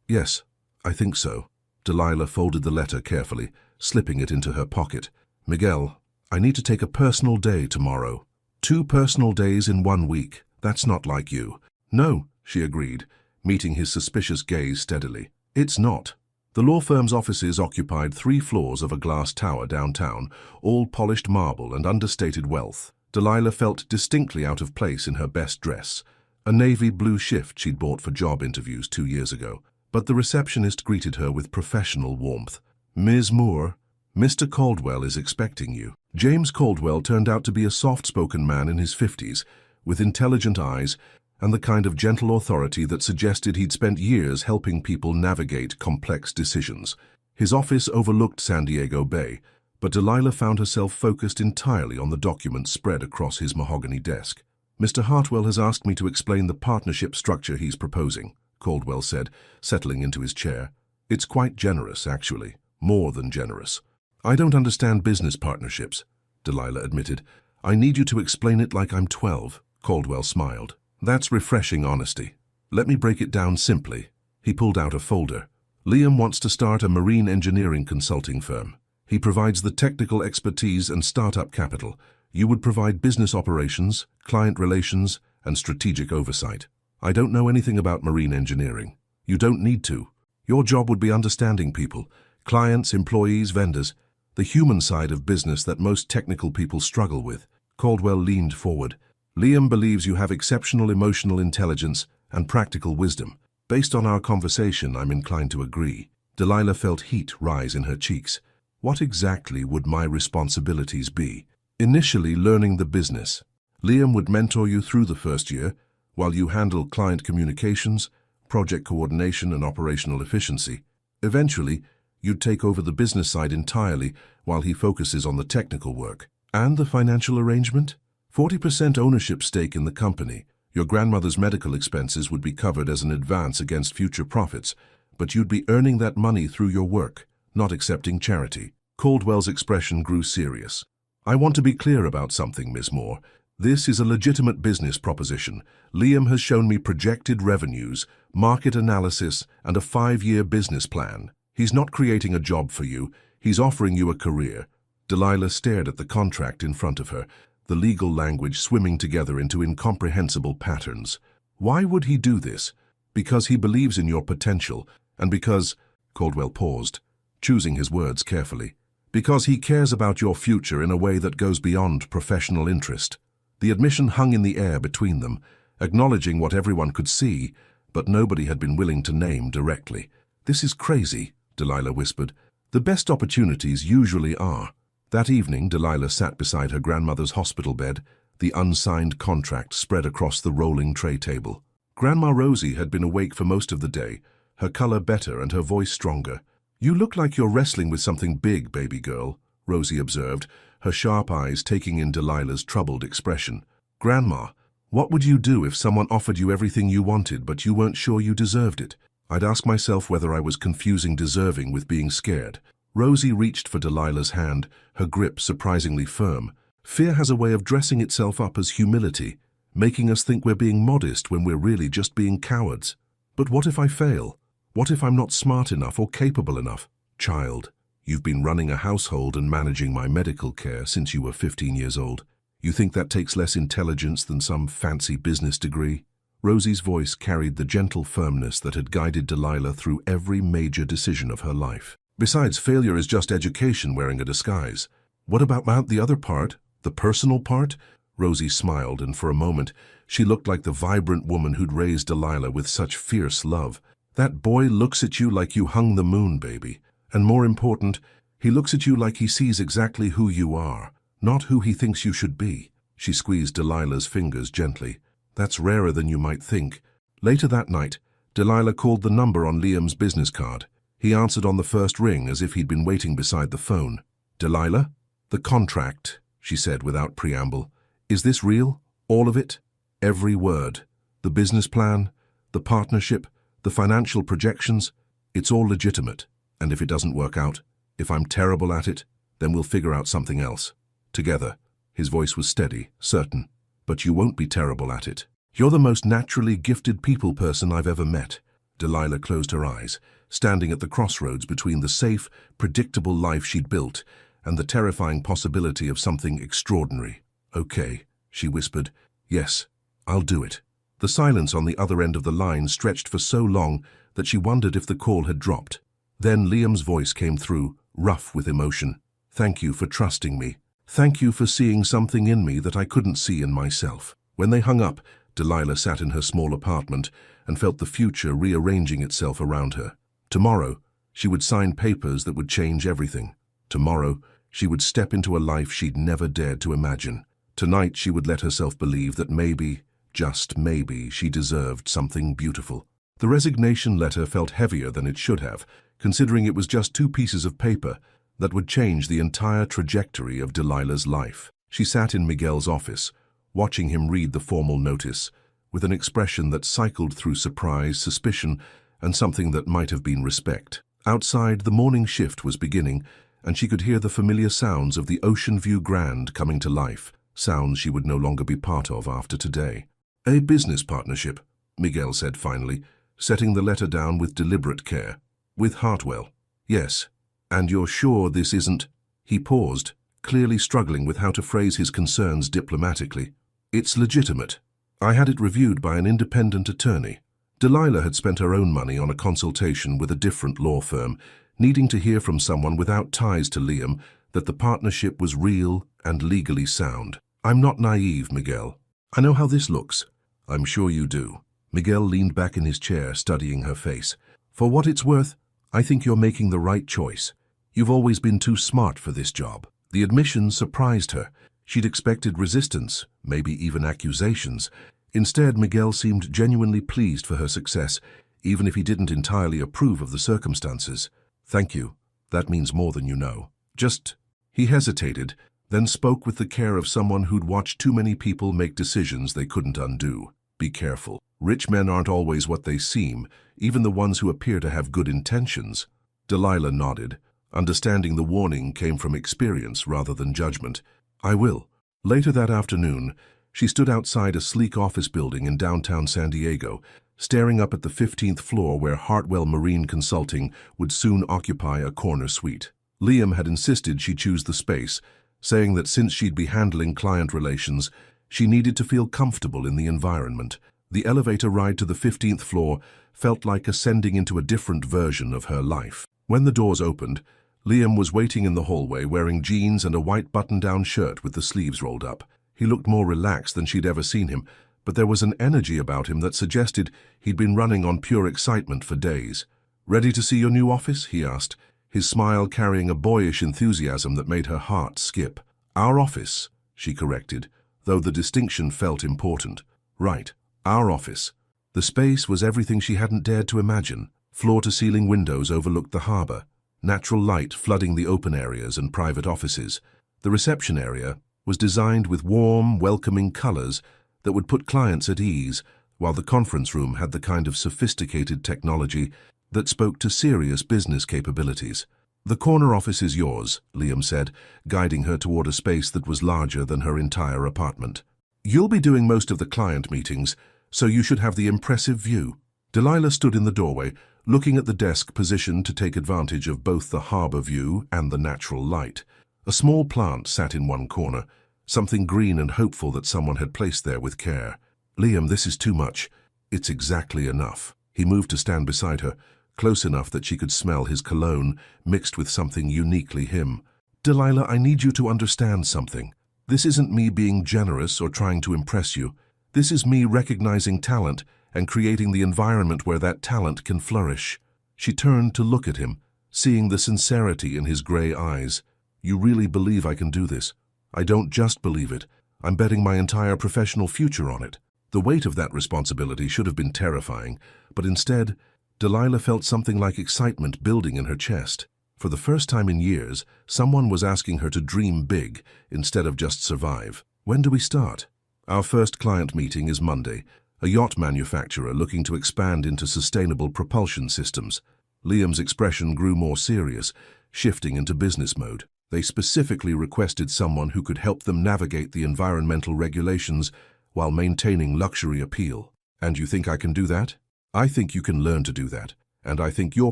Yes, I think so." Delilah folded the letter carefully, slipping it into her pocket. "Miguel, I need to take a personal day tomorrow." 2 personal days in 1 week. That's not like you." "No," she agreed, meeting his suspicious gaze steadily. "It's not." The law firm's offices occupied 3 floors of a glass tower downtown, all polished marble and understated wealth. Delilah felt distinctly out of place in her best dress, a navy blue shift she'd bought for job interviews 2 years ago. But the receptionist greeted her with professional warmth. "Ms. Moore, Mr. Caldwell is expecting you." James Caldwell turned out to be a soft-spoken man in his 50s, with intelligent eyes and the kind of gentle authority that suggested he'd spent years helping people navigate complex decisions. His office overlooked San Diego Bay, but Delilah found herself focused entirely on the documents spread across his mahogany desk. "Mr. Hartwell has asked me to explain the partnership structure he's proposing," Caldwell said, settling into his chair. "It's quite generous, actually. More than generous." "I don't understand business partnerships," Delilah admitted. "I need you to explain it like I'm 12, Caldwell smiled. "That's refreshing honesty. Let me break it down simply." He pulled out a folder. "Liam wants to start a marine engineering consulting firm. He provides the technical expertise and startup capital. You would provide business operations, client relations, and strategic oversight. I don't know anything about marine engineering. You don't need to. Your job would be understanding people, clients, employees, vendors, the human side of business that most technical people struggle with." Caldwell leaned forward. "Liam believes you have exceptional emotional intelligence and practical wisdom. Based on our conversation, I'm inclined to agree." Delilah felt heat rise in her cheeks. "What exactly would my responsibilities be?" "Initially, learning the business. Liam would mentor you through the first year, while you handle client communications, project coordination, and operational efficiency. Eventually, you'd take over the business side entirely while he focuses on the technical work." "And the financial arrangement?" 40% ownership stake in the company. Your grandmother's medical expenses would be covered as an advance against future profits, but you'd be earning that money through your work, not accepting charity." Caldwell's expression grew serious. "I want to be clear about something, Ms. Moore. This is a legitimate business proposition. Liam has shown me projected revenues, market analysis, and a 5-year business plan. He's not creating a job for you. He's offering you a career." Delilah stared at the contract in front of her, the legal language swimming together into incomprehensible patterns. "Why would he do this?" "Because he believes in your potential, and because—" Caldwell paused, choosing his words carefully. "Because he cares about your future in a way that goes beyond professional interest." The admission hung in the air between them, acknowledging what everyone could see, but nobody had been willing to name directly. "This is crazy," Delilah whispered. "The best opportunities usually are." That evening, Delilah sat beside her grandmother's hospital bed, the unsigned contract spread across the rolling tray table. Grandma Rosie had been awake for most of the day, her color better and her voice stronger. "You look like you're wrestling with something big, baby girl," Rosie observed, her sharp eyes taking in Delilah's troubled expression. "Grandma, what would you do if someone offered you everything you wanted but you weren't sure you deserved it?" I'd ask myself whether I was confusing deserving with being scared. Rosie reached for Delilah's hand, her grip surprisingly firm. "Fear has a way of dressing itself up as humility, making us think we're being modest when we're really just being cowards. But what if I fail? What if I'm not smart enough or capable enough?" "Child, you've been running a household and managing my medical care since you were 15 years old. You think that takes less intelligence than some fancy business degree?" Rosie's voice carried the gentle firmness that had guided Delilah through every major decision of her life. "Besides, failure is just education wearing a disguise. What about the other part, the personal part?" Rosie smiled, and for a moment, she looked like the vibrant woman who'd raised Delilah with such fierce love. "That boy looks at you like you hung the moon, baby. And more important, he looks at you like he sees exactly who you are, not who he thinks you should be." She squeezed Delilah's fingers gently. "That's rarer than you might think." Later that night, Delilah called the number on Liam's business card. He answered on the first ring as if he'd been waiting beside the phone. "Delilah?" "The contract," she said without preamble. "Is this real? All of it? Every word? The business plan? The partnership? The financial projections? It's all legitimate. And if it doesn't work out, if I'm terrible at it, then we'll figure out something else. Together." His voice was steady, certain. "But you won't be terrible at it. You're the most naturally gifted people person I've ever met." Delilah closed her eyes, standing at the crossroads between the safe, predictable life she'd built and the terrifying possibility of something extraordinary. "Okay," she whispered. "Yes, I'll do it." The silence on the other end of the line stretched for so long that she wondered if the call had dropped. Then Liam's voice came through, rough with emotion. "Thank you for trusting me." Thank you for seeing something in me that I couldn't see in myself. When they hung up, Delilah sat in her small apartment and felt the future rearranging itself around her. Tomorrow, she would sign papers that would change everything. Tomorrow, she would step into a life she'd never dared to imagine. Tonight, she would let herself believe that maybe, just maybe, she deserved something beautiful. The resignation letter felt heavier than it should have, considering it was just 2 pieces of paper that would change the entire trajectory of Delilah's life. She sat in Miguel's office, watching him read the formal notice, with an expression that cycled through surprise, suspicion, and something that might have been respect. Outside, the morning shift was beginning, and she could hear the familiar sounds of the Ocean View Grand coming to life, sounds she would no longer be part of after today. "A business partnership," Miguel said finally, setting the letter down with deliberate care. "With Hartwell." "Yes. And you're sure this isn't—" He paused, clearly struggling with how to phrase his concerns diplomatically. "It's legitimate. I had it reviewed by an independent attorney." Delilah had spent her own money on a consultation with a different law firm, needing to hear from someone without ties to Liam that the partnership was real and legally sound. "I'm not naive, Miguel. I know how this looks." "I'm sure you do." Miguel leaned back in his chair, studying her face. "For what it's worth, I think you're making the right choice. You've always been too smart for this job." The admission surprised her. She'd expected resistance, maybe even accusations. Instead, Miguel seemed genuinely pleased for her success, even if he didn't entirely approve of the circumstances. "Thank you. That means more than you know. Just—" He hesitated, then spoke with the care of someone who'd watched too many people make decisions they couldn't undo. "Be careful. Rich men aren't always what they seem, even the ones who appear to have good intentions." Delilah nodded, understanding the warning came from experience rather than judgment. "I will." Later that afternoon, she stood outside a sleek office building in downtown San Diego, staring up at the 15th floor where Hartwell Marine Consulting would soon occupy a corner suite. Liam had insisted she choose the space, saying that since she'd be handling client relations, she needed to feel comfortable in the environment. The elevator ride to the 15th floor felt like ascending into a different version of her life. When the doors opened, Liam was waiting in the hallway wearing jeans and a white button-down shirt with the sleeves rolled up. He looked more relaxed than she'd ever seen him, but there was an energy about him that suggested he'd been running on pure excitement for days. "Ready to see your new office?" he asked, his smile carrying a boyish enthusiasm that made her heart skip. "Our office," she corrected, though the distinction felt important. "Right, our office." The space was everything she hadn't dared to imagine. Floor-to-ceiling windows overlooked the harbor, natural light flooding the open areas and private offices. The reception area was designed with warm, welcoming colors that would put clients at ease, while the conference room had the kind of sophisticated technology that spoke to serious business capabilities. "The corner office is yours," Liam said, guiding her toward a space that was larger than her entire apartment. "You'll be doing most of the client meetings, so you should have the impressive view." Delilah stood in the doorway, looking at the desk positioned to take advantage of both the harbor view and the natural light. A small plant sat in one corner, something green and hopeful that someone had placed there with care. "Liam, this is too much." "It's exactly enough." He moved to stand beside her, close enough that she could smell his cologne mixed with something uniquely him. "Delilah, I need you to understand something. This isn't me being generous or trying to impress you. This is me recognizing talent and creating the environment where that talent can flourish." She turned to look at him, seeing the sincerity in his gray eyes. "You really believe I can do this?" "I don't just believe it. I'm betting my entire professional future on it." The weight of that responsibility should have been terrifying, but instead, Delilah felt something like excitement building in her chest. For the first time in years, someone was asking her to dream big instead of just survive. "When do we start?" "Our first client meeting is Monday, a yacht manufacturer looking to expand into sustainable propulsion systems." Liam's expression grew more serious, shifting into business mode. They specifically requested someone who could help them navigate the environmental regulations while maintaining luxury appeal. "And you think I can do that?" "I think you can learn to do that. And I think your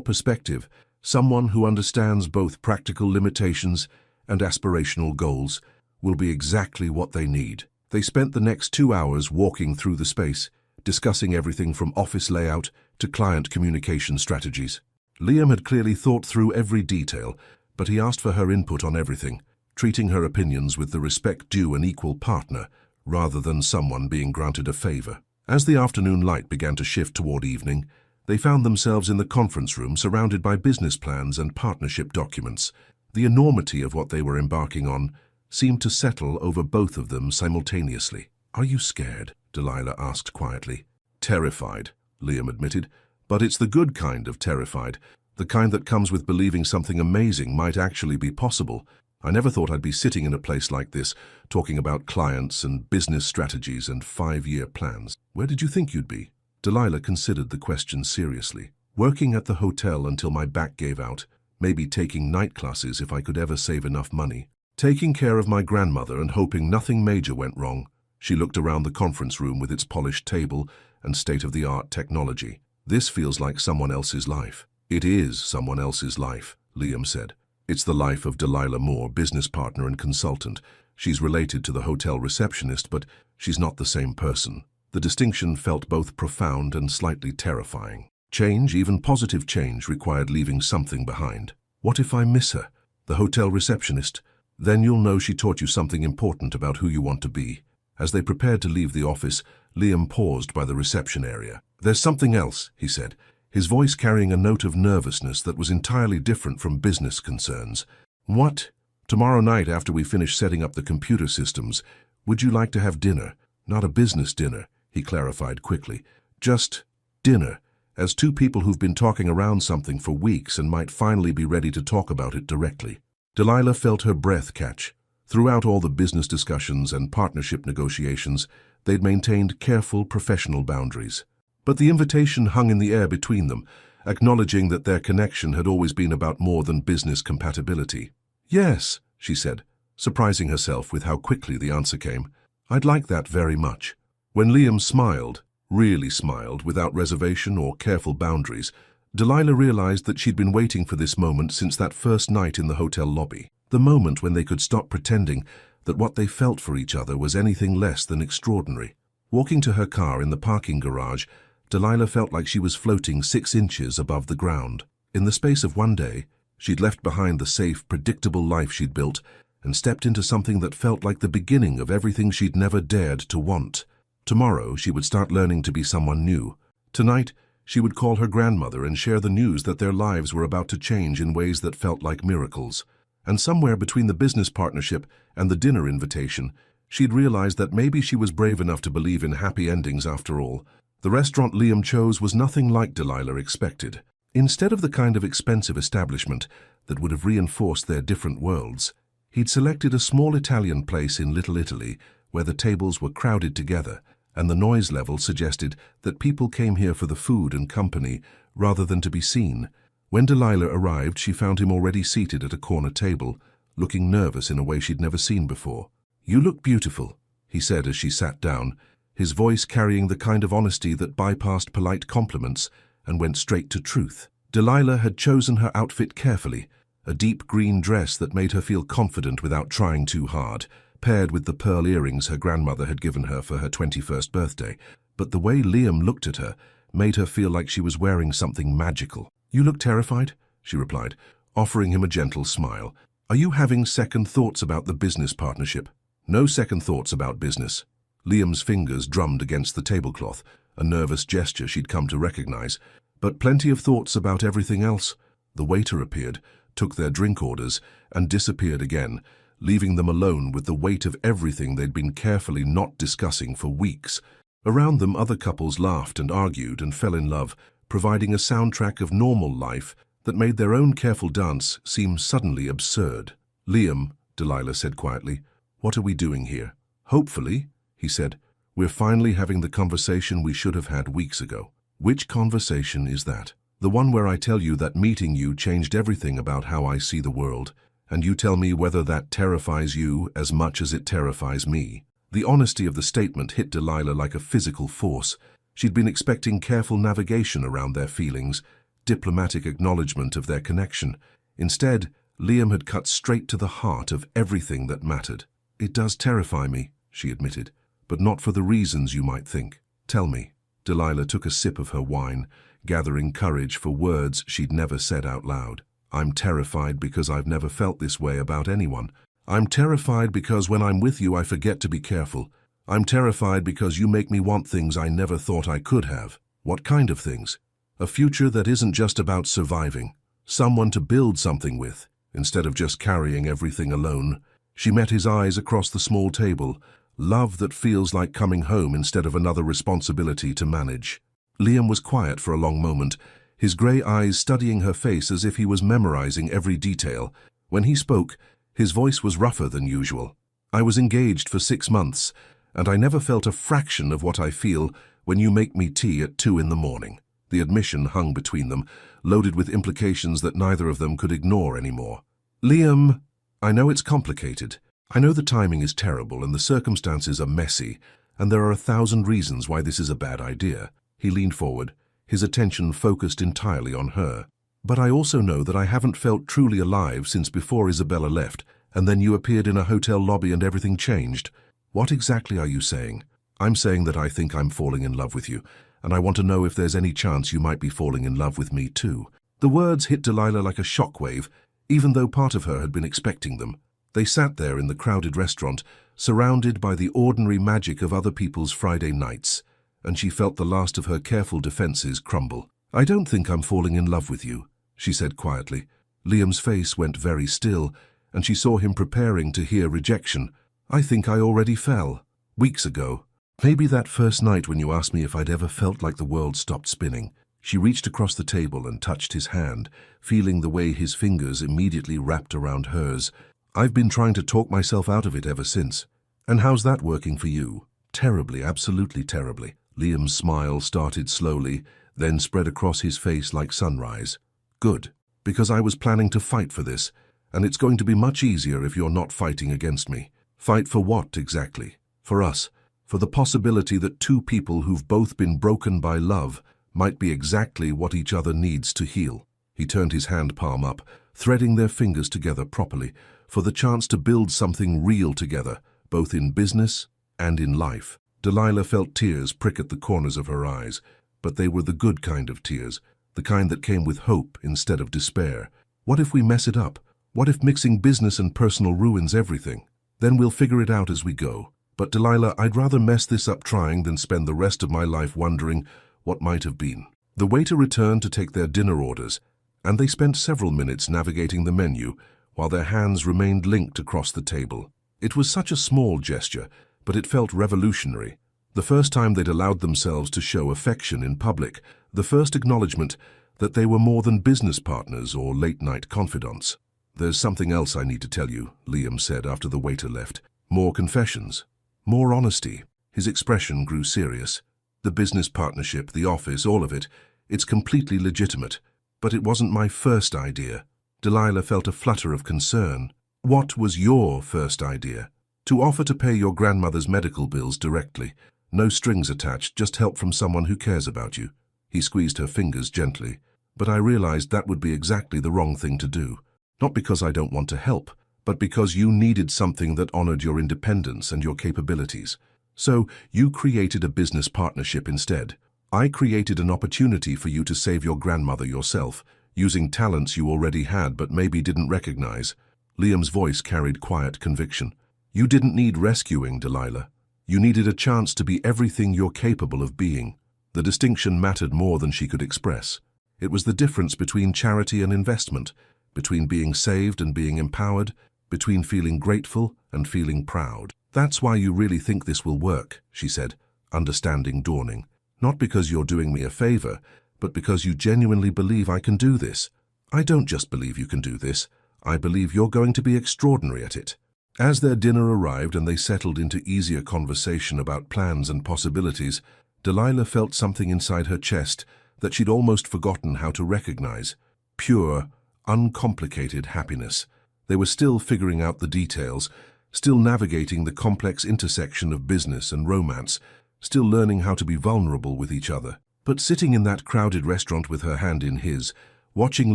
perspective, someone who understands both practical limitations and aspirational goals, will be exactly what they need." They spent the next 2 hours walking through the space, discussing everything from office layout to client communication strategies. Liam had clearly thought through every detail, but he asked for her input on everything. treating her opinions with the respect due an equal partner, rather than someone being granted a favor. As the afternoon light began to shift toward evening, they found themselves in the conference room surrounded by business plans and partnership documents. The enormity of what they were embarking on seemed to settle over both of them simultaneously. "Are you scared?" Delilah asked quietly. "Terrified," Liam admitted, "but it's the good kind of terrified, the kind that comes with believing something amazing might actually be possible. I never thought I'd be sitting in a place like this, talking about clients and business strategies and 5-year plans. Where did you think you'd be?" Delilah considered the question seriously. "Working at the hotel until my back gave out, maybe taking night classes if I could ever save enough money. Taking care of my grandmother and hoping nothing major went wrong." She looked around the conference room with its polished table and state-of-the-art technology. "This feels like someone else's life." "It is someone else's life," Liam said. "It's the life of Delilah Moore, business partner and consultant. She's related to the hotel receptionist, but she's not the same person." The distinction felt both profound and slightly terrifying. Change, even positive change, required leaving something behind. "What if I miss her? The hotel receptionist? Then you'll know she taught you something important about who you want to be." As they prepared to leave the office, Liam paused by the reception area. "There's something else," he said, his voice carrying a note of nervousness that was entirely different from business concerns. "What? Tomorrow night after we finish setting up the computer systems, would you like to have dinner? Not a business dinner," he clarified quickly. "Just dinner, as two people who've been talking around something for weeks and might finally be ready to talk about it directly." Delilah felt her breath catch. Throughout all the business discussions and partnership negotiations, they'd maintained careful professional boundaries. But the invitation hung in the air between them, acknowledging that their connection had always been about more than business compatibility. "Yes," she said, surprising herself with how quickly the answer came. "I'd like that very much." When Liam smiled, really smiled, without reservation or careful boundaries, Delilah realized that she'd been waiting for this moment since that first night in the hotel lobby. The moment when they could stop pretending that what they felt for each other was anything less than extraordinary. Walking to her car in the parking garage, Delilah felt like she was floating 6 inches above the ground. In the space of one day, she'd left behind the safe, predictable life she'd built and stepped into something that felt like the beginning of everything she'd never dared to want. Tomorrow, she would start learning to be someone new. Tonight, she would call her grandmother and share the news that their lives were about to change in ways that felt like miracles. And somewhere between the business partnership and the dinner invitation, she'd realized that maybe she was brave enough to believe in happy endings after all. The restaurant Liam chose was nothing like Delilah expected. Instead of the kind of expensive establishment that would have reinforced their different worlds, he'd selected a small Italian place in Little Italy where the tables were crowded together and the noise level suggested that people came here for the food and company rather than to be seen. When Delilah arrived, she found him already seated at a corner table, looking nervous in a way she'd never seen before. "You look beautiful," he said as she sat down, his voice carrying the kind of honesty that bypassed polite compliments and went straight to truth. Delilah had chosen her outfit carefully, a deep green dress that made her feel confident without trying too hard, paired with the pearl earrings her grandmother had given her for her 21st birthday. But the way Liam looked at her made her feel like she was wearing something magical. "You look terrified," she replied, offering him a gentle smile. "Are you having second thoughts about the business partnership?" "No second thoughts about business." Liam's fingers drummed against the tablecloth, a nervous gesture she'd come to recognize. "But plenty of thoughts about everything else." The waiter appeared, took their drink orders, and disappeared again, leaving them alone with the weight of everything they'd been carefully not discussing for weeks. Around them, other couples laughed and argued and fell in love, providing a soundtrack of normal life that made their own careful dance seem suddenly absurd. "Liam," Delilah said quietly, "what are we doing here?" "Hopefully," he said, "we're finally having the conversation we should have had weeks ago." "Which conversation is that?" "The one where I tell you that meeting you changed everything about how I see the world, and you tell me whether that terrifies you as much as it terrifies me." The honesty of the statement hit Delilah like a physical force. She'd been expecting careful navigation around their feelings, diplomatic acknowledgement of their connection. Instead, Liam had cut straight to the heart of everything that mattered. "It does terrify me," she admitted, "but not for the reasons you might think. Tell me." Delilah took a sip of her wine, gathering courage for words she'd never said out loud. "I'm terrified because I've never felt this way about anyone. I'm terrified because when I'm with you I forget to be careful. I'm terrified because you make me want things I never thought I could have. What kind of things? A future that isn't just about surviving. Someone to build something with, instead of just carrying everything alone. She met his eyes across the small table. Love that feels like coming home instead of another responsibility to manage. Liam was quiet for a long moment, his grey eyes studying her face as if he was memorizing every detail. When he spoke, his voice was rougher than usual. I was engaged for 6 months, and I never felt a fraction of what I feel when you make me tea at 2 in the morning. The admission hung between them, loaded with implications that neither of them could ignore anymore. Liam, I know it's complicated. I know the timing is terrible and the circumstances are messy, and there are 1,000 reasons why this is a bad idea. He leaned forward, his attention focused entirely on her. But I also know that I haven't felt truly alive since before Isabella left, and then you appeared in a hotel lobby and everything changed. What exactly are you saying? I'm saying that I think I'm falling in love with you, and I want to know if there's any chance you might be falling in love with me too. The words hit Delilah like a shockwave, even though part of her had been expecting them. They sat there in the crowded restaurant, surrounded by the ordinary magic of other people's Friday nights, and she felt the last of her careful defenses crumble. I don't think I'm falling in love with you, she said quietly. Liam's face went very still, and she saw him preparing to hear rejection. I think I already fell. Weeks ago. Maybe that first night when you asked me if I'd ever felt like the world stopped spinning. She reached across the table and touched his hand, feeling the way his fingers immediately wrapped around hers. I've been trying to talk myself out of it ever since. And how's that working for you? Terribly, absolutely terribly. Liam's smile started slowly, then spread across his face like sunrise. Good, because I was planning to fight for this, and it's going to be much easier if you're not fighting against me. Fight for what, exactly? For us. For the possibility that two people who've both been broken by love might be exactly what each other needs to heal. He turned his hand palm up, threading their fingers together properly, for the chance to build something real together, both in business and in life. Delilah felt tears prick at the corners of her eyes, but they were the good kind of tears, the kind that came with hope instead of despair. What if we mess it up? What if mixing business and personal ruins everything? Then we'll figure it out as we go. But Delilah, I'd rather mess this up trying than spend the rest of my life wondering what might have been. The waiter returned to take their dinner orders, and they spent several minutes navigating the menu while their hands remained linked across the table. It was such a small gesture, but it felt revolutionary. The first time they'd allowed themselves to show affection in public, the first acknowledgement that they were more than business partners or late-night confidants. There's something else I need to tell you, Liam said after the waiter left. More confessions. More honesty. His expression grew serious. The business partnership, the office, all of it, it's completely legitimate. But it wasn't my first idea. Delilah felt a flutter of concern. What was your first idea? To offer to pay your grandmother's medical bills directly. No strings attached, just help from someone who cares about you. He squeezed her fingers gently. But I realized that would be exactly the wrong thing to do. Not because I don't want to help, but because you needed something that honored your independence and your capabilities. So you created a business partnership instead. I created an opportunity for you to save your grandmother yourself, using talents you already had but maybe didn't recognize. Liam's voice carried quiet conviction. You didn't need rescuing, Delilah. You needed a chance to be everything you're capable of being. The distinction mattered more than she could express. It was the difference between charity and investment, between being saved and being empowered, between feeling grateful and feeling proud. That's why you really think this will work, she said, understanding dawning. Not because you're doing me a favor, but because you genuinely believe I can do this. I don't just believe you can do this. I believe you're going to be extraordinary at it. As their dinner arrived and they settled into easier conversation about plans and possibilities, Delilah felt something inside her chest that she'd almost forgotten how to recognize. Pure, uncomplicated happiness. They were still figuring out the details, still navigating the complex intersection of business and romance, still learning how to be vulnerable with each other. But sitting in that crowded restaurant with her hand in his, watching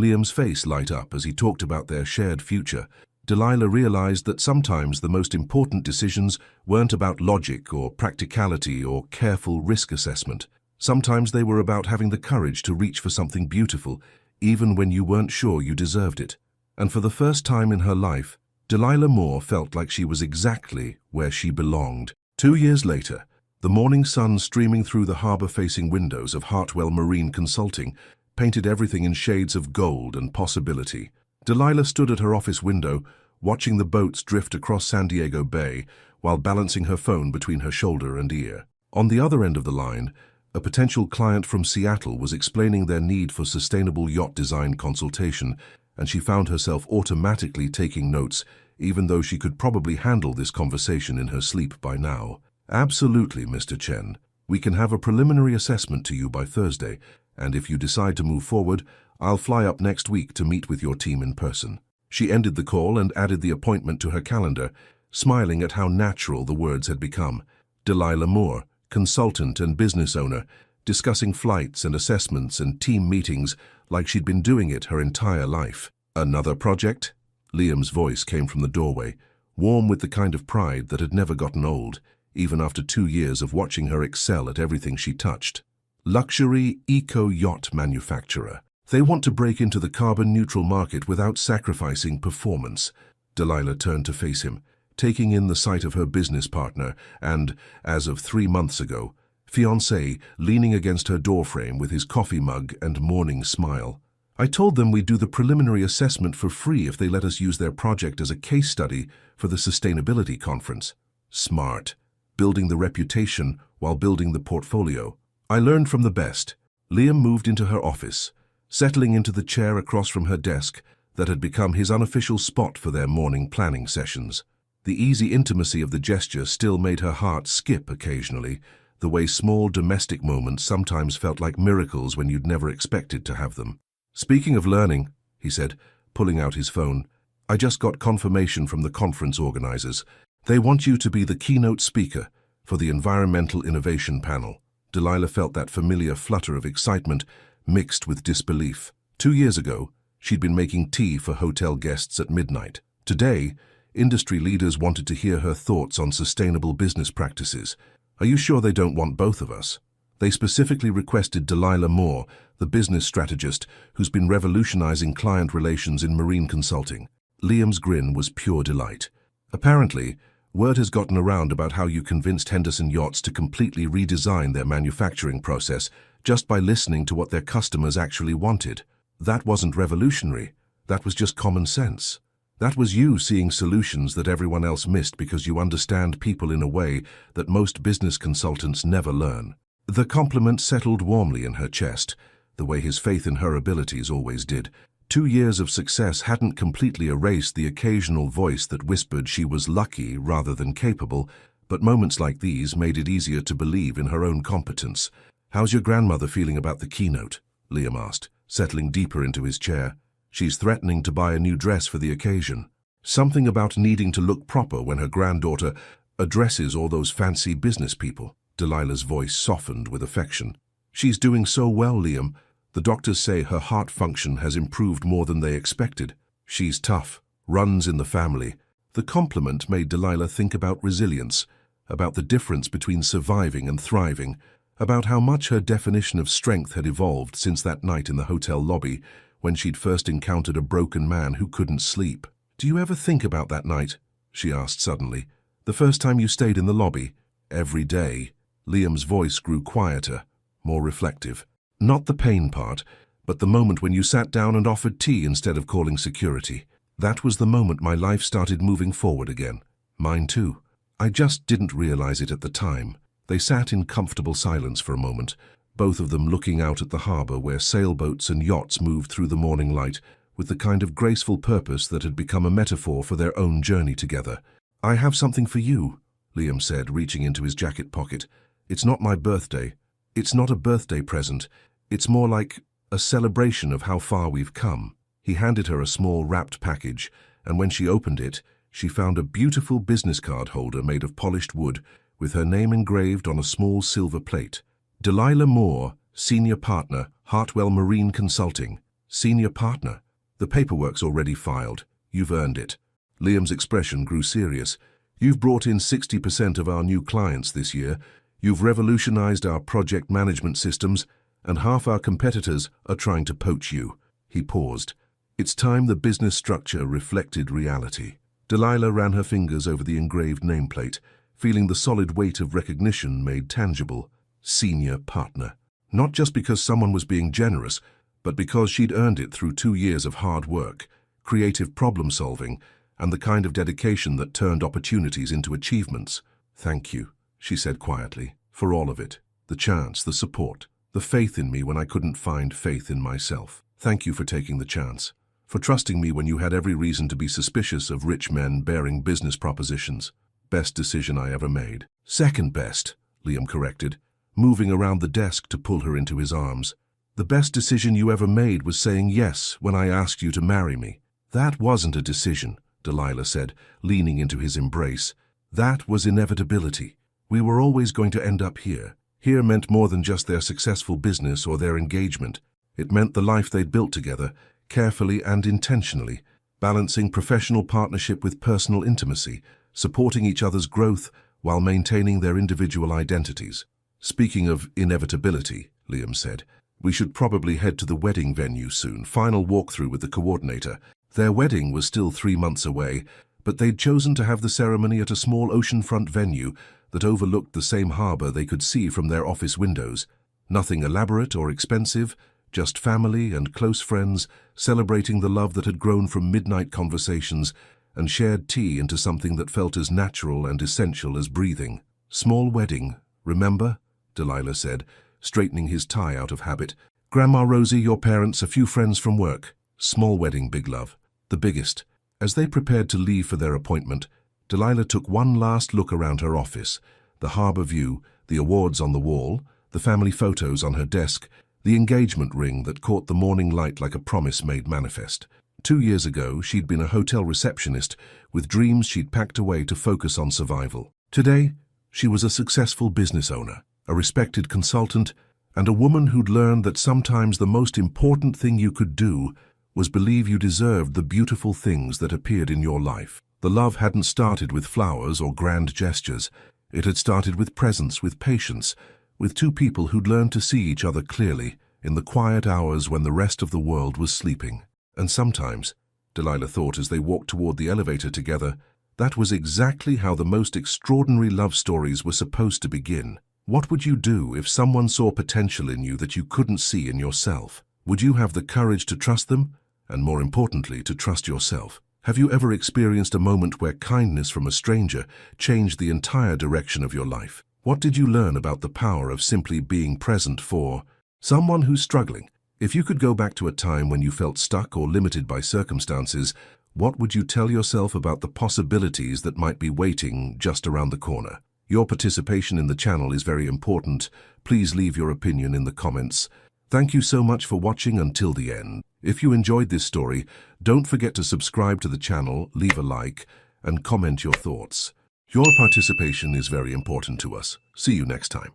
Liam's face light up as he talked about their shared future, Delilah realized that sometimes the most important decisions weren't about logic or practicality or careful risk assessment. Sometimes they were about having the courage to reach for something beautiful, even when you weren't sure you deserved it. And for the first time in her life, Delilah Moore felt like she was exactly where she belonged. 2 years later, the morning sun streaming through the harbor-facing windows of Hartwell Marine Consulting painted everything in shades of gold and possibility. Delilah stood at her office window, watching the boats drift across San Diego Bay while balancing her phone between her shoulder and ear. On the other end of the line, a potential client from Seattle was explaining their need for sustainable yacht design consultation, and she found herself automatically taking notes, even though she could probably handle this conversation in her sleep by now. "Absolutely, Mr. Chen. We can have a preliminary assessment to you by Thursday, and if you decide to move forward, I'll fly up next week to meet with your team in person." She ended the call and added the appointment to her calendar, smiling at how natural the words had become. Delilah Moore, consultant and business owner, discussing flights and assessments and team meetings like she'd been doing it her entire life. "Another project?" Liam's voice came from the doorway, warm with the kind of pride that had never gotten old, even after 2 years of watching her excel at everything she touched. "Luxury eco-yacht manufacturer. They want to break into the carbon-neutral market without sacrificing performance." Delilah turned to face him, taking in the sight of her business partner and, as of 3 months ago, fiancé leaning against her doorframe with his coffee mug and morning smile. "I told them we'd do the preliminary assessment for free if they let us use their project as a case study for the sustainability conference." Smart. Building the reputation while building the portfolio. "I learned from the best." Liam moved into her office, settling into the chair across from her desk that had become his unofficial spot for their morning planning sessions. The easy intimacy of the gesture still made her heart skip occasionally, the way small domestic moments sometimes felt like miracles when you'd never expected to have them. "Speaking of learning," he said, pulling out his phone, "I just got confirmation from the conference organizers. They want you to be the keynote speaker for the Environmental Innovation Panel." Delilah felt that familiar flutter of excitement mixed with disbelief. 2 years ago, she'd been making tea for hotel guests at midnight. Today, industry leaders wanted to hear her thoughts on sustainable business practices. "Are you sure they don't want both of us?" They specifically requested Delilah Moore, the business strategist who's been revolutionizing client relations in marine consulting. Liam's grin was pure delight. "Apparently, word has gotten around about how you convinced Henderson Yachts to completely redesign their manufacturing process just by listening to what their customers actually wanted. That wasn't revolutionary. That was just common sense. That was you seeing solutions that everyone else missed because you understand people in a way that most business consultants never learn." The compliment settled warmly in her chest, the way his faith in her abilities always did. 2 years of success hadn't completely erased the occasional voice that whispered she was lucky rather than capable, but moments like these made it easier to believe in her own competence. "How's your grandmother feeling about the keynote?" Liam asked, settling deeper into his chair. "She's threatening to buy a new dress for the occasion. Something about needing to look proper when her granddaughter addresses all those fancy business people." Delilah's voice softened with affection. "She's doing so well, Liam. The doctors say her heart function has improved more than they expected. She's tough, runs in the family." The compliment made Delilah think about resilience, about the difference between surviving and thriving, about how much her definition of strength had evolved since that night in the hotel lobby when she'd first encountered a broken man who couldn't sleep. "Do you ever think about that night?" she asked suddenly. "The first time you stayed in the lobby?" "Every day." Liam's voice grew quieter, more reflective. "Not the pain part, but the moment when you sat down and offered tea instead of calling security. That was the moment my life started moving forward again. Mine too. I just didn't realize it at the time." They sat in comfortable silence for a moment, both of them looking out at the harbor where sailboats and yachts moved through the morning light with the kind of graceful purpose that had become a metaphor for their own journey together. "I have something for you," Liam said, reaching into his jacket pocket. "It's not my birthday. It's not a birthday present. It's more like a celebration of how far we've come." He handed her a small wrapped package, and when she opened it, she found a beautiful business card holder made of polished wood with her name engraved on a small silver plate. "Delilah Moore, Senior Partner, Hartwell Marine Consulting." "Senior Partner? The paperwork's already filed. You've earned it." Liam's expression grew serious. "You've brought in 60% of our new clients this year. You've revolutionized our project management systems, and half our competitors are trying to poach you." He paused. "It's time the business structure reflected reality." Delilah ran her fingers over the engraved nameplate, feeling the solid weight of recognition made tangible. Senior partner. Not just because someone was being generous, but because she'd earned it through 2 years of hard work, creative problem-solving, and the kind of dedication that turned opportunities into achievements. "Thank you," she said quietly, "for all of it. The chance, the support, the faith in me when I couldn't find faith in myself. Thank you for taking the chance, for trusting me when you had every reason to be suspicious of rich men bearing business propositions. Best decision I ever made." "Second best," Liam corrected, moving around the desk to pull her into his arms. "The best decision you ever made was saying yes when I asked you to marry me." "That wasn't a decision," Delilah said, leaning into his embrace. "That was inevitability. We were always going to end up here." Here meant more than just their successful business or their engagement. It meant the life they'd built together, carefully and intentionally, balancing professional partnership with personal intimacy, supporting each other's growth while maintaining their individual identities. "Speaking of inevitability," Liam said, "we should probably head to the wedding venue soon. Final walkthrough with the coordinator." Their wedding was still 3 months away, but they'd chosen to have the ceremony at a small oceanfront venue that overlooked the same harbor they could see from their office windows. Nothing elaborate or expensive, just family and close friends celebrating the love that had grown from midnight conversations and shared tea into something that felt as natural and essential as breathing. "Small wedding, remember?" Delilah said, straightening his tie out of habit. "Grandma Rosie, your parents, a few friends from work. Small wedding, big love. The biggest." As they prepared to leave for their appointment, Delilah took one last look around her office, the harbor view, the awards on the wall, the family photos on her desk, the engagement ring that caught the morning light like a promise made manifest. 2 years ago, she'd been a hotel receptionist with dreams she'd packed away to focus on survival. Today, she was a successful business owner, a respected consultant, and a woman who'd learned that sometimes the most important thing you could do was believe you deserved the beautiful things that appeared in your life. The love hadn't started with flowers or grand gestures. It had started with presence, with patience, with 2 people who'd learned to see each other clearly in the quiet hours when the rest of the world was sleeping. And sometimes, Delilah thought as they walked toward the elevator together, that was exactly how the most extraordinary love stories were supposed to begin. What would you do if someone saw potential in you that you couldn't see in yourself? Would you have the courage to trust them? And more importantly, to trust yourself? Have you ever experienced a moment where kindness from a stranger changed the entire direction of your life? What did you learn about the power of simply being present for someone who's struggling? If you could go back to a time when you felt stuck or limited by circumstances, what would you tell yourself about the possibilities that might be waiting just around the corner? Your participation in the channel is very important. Please leave your opinion in the comments. Thank you so much for watching until the end. If you enjoyed this story, don't forget to subscribe to the channel, leave a like, and comment your thoughts. Your participation is very important to us. See you next time.